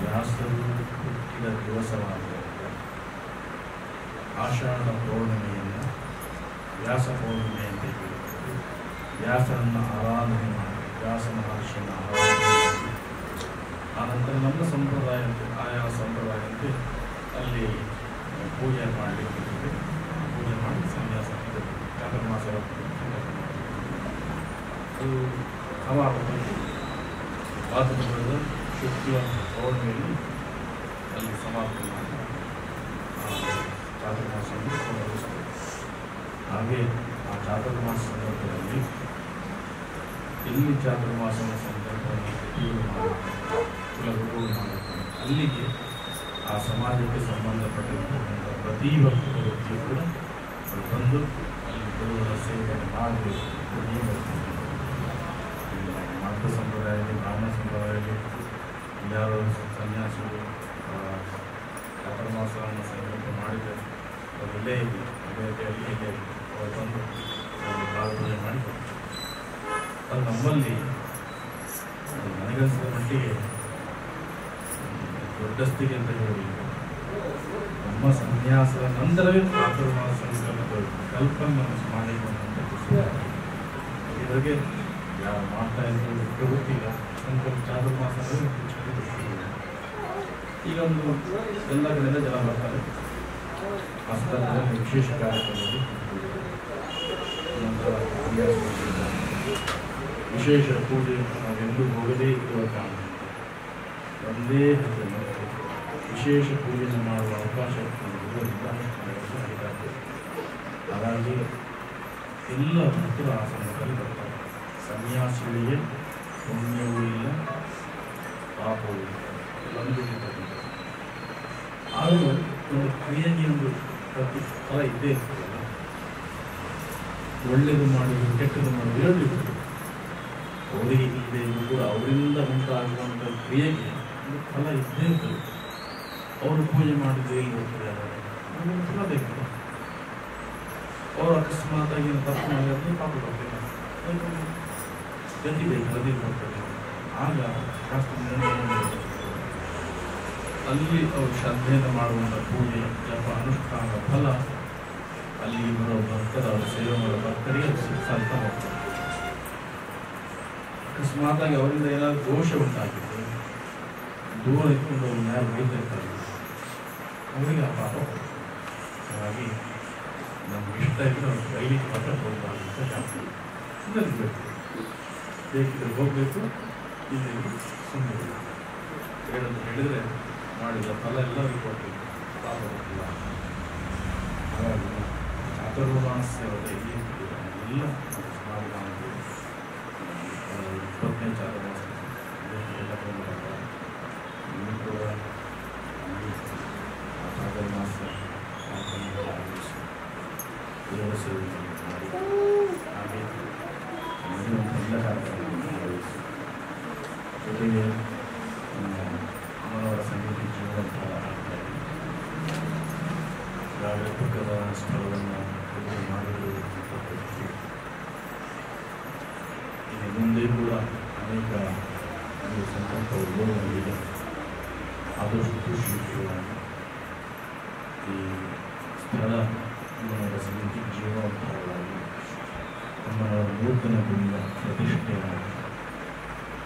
ವ್ಯಾಸರು ಹುಟ್ಟಿದ ದಿವಸವಾದ ಆಷಾಢ ಪೌರ್ಣಿಮೆಯನ್ನು ವ್ಯಾಸ ಪೌರ್ಣಿಮೆ ಅಂತ ಹೇಳಿದ್ರು. ವ್ಯಾಸರನ್ನು ಆರಾಧನೆ ಮಾಡಿ, ವ್ಯಾಸ ಮಹರ್ಷಿಯನ್ನು ಆರಾಧನೆ ಮಾಡಿ, ಆನಂತರ ನಮ್ಮ ಸಂಪ್ರದಾಯಂತೆ ಆಯಾ ಸಂಪ್ರದಾಯಂತೆ ಅಲ್ಲಿ ಪೂಜೆ ಮಾಡಲಿಕ್ಕೆ ಪೂಜೆ ಮಾಡಿ ಸನ್ಯಾಸ ಚಾತುರ್ಮಾಸ ಅದು ಸಮಾರಂಭದಲ್ಲಿ ಭಾದ್ರಪದದ ಶುಕ್ಲ ಪೌರ್ಣಿಮೆಯಲ್ಲಿ ಅಲ್ಲಿ ಸಮಾಪ್ತಿ ಮಾಡಿ ಚಾತುರ್ಮಾಸವನ್ನು ಸಂಭವಿಸ್ತದೆ. ಹಾಗೆ ಆ ಚಾತುರ್ಮಾಸ ಸಂದರ್ಭದಲ್ಲಿ ಎಲ್ಲಿ ಚಾತುರ್ಮಾಸದ ಸಂದರ್ಭದಲ್ಲಿ ಕುಲಗುರುಗಳು ಮಾಡುತ್ತಾರೆ ಅಲ್ಲಿಗೆ ಆ ಸಮಾಜಕ್ಕೆ ಸಂಬಂಧಪಟ್ಟಂಥ ಪ್ರತಿ ಭಕ್ತರು ಕೂಡ ಬಂದು ಅಲ್ಲಿ ಗುರುಗಳ ಸೇವೆಯನ್ನು ಮಾಡಬೇಕು. ಮಾತೃ ಸಂಪ್ರದಾಯದಲ್ಲಿ, ಬ್ರಾಹ್ಮಣ ಸಂಪ್ರದಾಯದಲ್ಲಿ ಯಾರು ಸನ್ಯಾಸಿಗಳು ಚಾತುರ್ಮಾಸವನ್ನು ಸಂಕಲ್ಪ ಮಾಡಿದರೆ ಅವರೆಲ್ಲೇ ಇದೆ, ಅಮೆರಿಕೆಯಲ್ಲಿ ಇಲ್ಲೇ ಇದೆ, ಅವರು ಬಂದು ಪ್ರಾರ್ಥನೆ ಮಾಡಿ ಅದು ನಮ್ಮಲ್ಲಿ ನನಗನ್ಸಿದ ಮಟ್ಟಿಗೆ ದೊಡ್ಡಸ್ತಿಗೆ ಅಂತ ಹೇಳಿ ನಮ್ಮ ಸನ್ಯಾಸದ ನಂತರವೇ ಚಾತುರ್ಮಾಸ ಸಂಕಲ್ಪ ಕಲ್ಪನೆ ನಮ್ಮ ಸಮಾಜಕ್ಕೆ ಇದಕ್ಕೆ ಯಾರು ಮಾಡ್ತಾ ಇದ್ರು ಗೊತ್ತಿಲ್ಲ. ಸಂಕಲ್ಪ ಚಾತುರ್ಮಾಸ ಈಗ ಒಂದು ಎಲ್ಲ ಕಡೆಯಿಂದ ಜನ ಬರ್ತಾರೆ. ಆ ಸಂದರ್ಭದಲ್ಲಿ ವಿಶೇಷ ಕಾರ್ಯಕ್ರಮದಲ್ಲಿ ನಂತರ ವಿಶೇಷ ಪೂಜೆ ನಾವೆಂದೂ ಹೋಗದೇ ಇರುವ ಕಾರಣ ಒಂದೇ ಹತ್ತಿರ ವಿಶೇಷ ಪೂಜೆಯನ್ನು ಮಾಡುವ ಅವಕಾಶ ಹಾಗಾಗಿ ಎಲ್ಲ ಭಕ್ತರು ಆ ಸಮಯದಲ್ಲಿ ಬರ್ತಾರೆ. ಸನ್ಯಾಸಿಗಳಿಗೆ ಪುಣ್ಯವೂ ಇಲ್ಲ, ಪಾಪವೂ ಇಲ್ಲ. ಅನುಭವಿರ್ತಕ್ಕಂಥದ್ದು. ಆದರೂ ಒಂದು ಕ್ರಿಯೆಗೆ ಒಂದು ಫಲ ಇದ್ದೇ ಇರ್ತದಲ್ಲ. ಒಳ್ಳೆಯದು ಮಾಡುವುದು ಕೆಟ್ಟದ್ದು ಮಾಡುವುದು ಎರಡು ಇರ್ತದೆ. ಅವರಿಗೆ ಇಲ್ಲದೆ ಇದ್ದು ಕೂಡ ಅವರಿಂದ ಉಂಟಾಗುವಂಥ ಕ್ರಿಯೆಗೆ ಒಂದು ಫಲ ಇದ್ದೇ ಇರ್ತದೆ. ಅವರು ಪೂಜೆ ಮಾಡಿದ್ದು ಎಲ್ಲಿ ಹೋಗ್ತದೆ ಅದೊಂದು ಫಲ ಬೇಕು. ಅವರು ಅಕಸ್ಮಾತಾಗಿ ತಪ್ಪು ಮಾಡಿದ್ರೆ ಪಾಪ ಬರ್ತದೆ, ಗತಿ ಬೇಕು, ಗತಿ ಬರ್ತದೆ. ಆಗ ಶಾಸ್ತ್ರ ಅಲ್ಲಿ ಅವರು ಶ್ರದ್ಧೆಯಿಂದ ಮಾಡುವಂಥ ಪೂಜೆ ಜಪ ಅನುಷ್ಠಾನದ ಫಲ ಅಲ್ಲಿ ಬರೋ ಭಕ್ತರ ಅವರು ಸೇವೆ ಮಾಡೋ ಭಕ್ತರಿಗೆ ಸಲ್ತಾ ಹೋಗ್ತಾರೆ. ಅಕಸ್ಮಾತಾಗಿ ಅವರಿಂದ ಏನಾದರೂ ದೋಷ ಉಂಟಾಗಿದ್ದು ದೂರ ಇಟ್ಕೊಂಡು ಅವ್ರನ್ನ ಯಾರು ಬೈತಿರ್ತಾರೆ, ಅವರಿಗೆ ಆ ಪಾಪ. ಹಾಗಾಗಿ ನಮ್ಗೆ ಇಷ್ಟ ಇದ್ರೆ ಅವ್ರು ಬೈಲಿಕ್ಕೆ ಮಾತ್ರ ಹೋಗಬಾರ್ದು ಅಂತ ಜಾಸ್ತಿ ಬೇಕು. ಬೇಕಿದ್ರೆ ಹೋಗಬೇಕು, ಇಲ್ಲಿ ಸುಮ್ಮನೆ ಹೇಳಿದ್ರೆ ಮಾಡಿದ ಫಲ ಎಲ್ಲರಿಗೂ ಕೊಡಬೇಕು, ಪಾಪ ಗೊತ್ತಿಲ್ಲ. ಹಾಗಾಗಿ ಚಾತುರ್ಮಾಸ್ಯ ಎಲ್ಲ ನಾವು 25 ಚಾತುರ್ಮಾಸ ಎಲ್ಲ ಕೂಡ ಚಾತುರ್ಮಾಸ ದೇವರ ಸೇವೆ ಮಾಡಿ ಹಾಗೆ ಎಲ್ಲ ಕಾರ್ಯಕ್ರಮಗಳನ್ನು ನಿರ್ವಹಿಸಿ ಜೊತೆಗೆ ಅಮ್ಮನವರ ಸನ್ನಿಧಿ ಜೀವನೋದ್ಧಾರ ಆಗ್ತಾ ಇದೆ. ಈಗಾಗಲೇ ಪಕ್ಕದ ಸ್ಥಳವನ್ನು ಮಾಡುವುದು ಇನ್ನು ಮುಂದೆ ಕೂಡ ಅನೇಕ ಸಂಕಲ್ಪಗಳು ಬಂದಿದೆ. ಆದಷ್ಟು ಶೀಘ್ರವಾಗಿ ಈ ಸ್ಥಳ ಅಮ್ಮನವರ ಸನ್ನಿಧಿ ಜೀವನೋದ್ಧಾರವಾಗಿ ಅಮ್ಮನವರ ನೂತನ ಗುಂಡ ಪ್ರತಿಷ್ಠೆಯಾಗಿ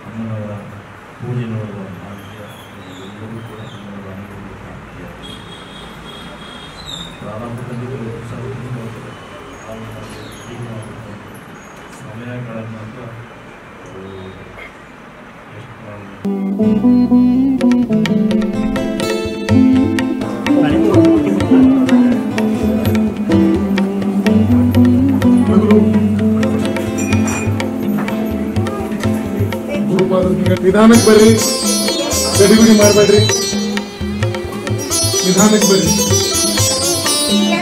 ಅಮ್ಮನವರ ಪೂಜೆ ನೋಡುವ ಭಾಗ್ಯ ಎಲ್ಲರೂ ಕೂಡ ಅಮ್ಮನವರ ಅನುಭವ ಪ್ರಾಪ್ತಿಯಾಗಿದೆ. ಪ್ರಾರಂಭದಲ್ಲಿ ಸರ್ವೇ ನೋಡ್ತಾರೆ, ಸಮಯಗಳ ನಂತರ ನಿಧಾನಕ್ಕೆ ಬರ್ರಿ, ಗಡಿಬಿಡಿ ಮಾಡಬೇಡ್ರಿ, ನಿಧಾನಕ್ಕೆ ಬರ್ರಿ,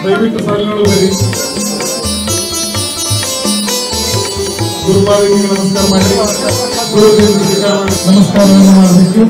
ದಯವಿಟ್ಟು ಸಾಲಿನೊಳಗೆ ಬರ್ರಿ. ಗುರುಪಾದರಿಗೆ ನಮಸ್ಕಾರ ಮಾಡಿ, ಗುರುದೇವರಿಗೆ ನಮಸ್ಕಾರವನ್ನು ಮಾಡಬೇಕು.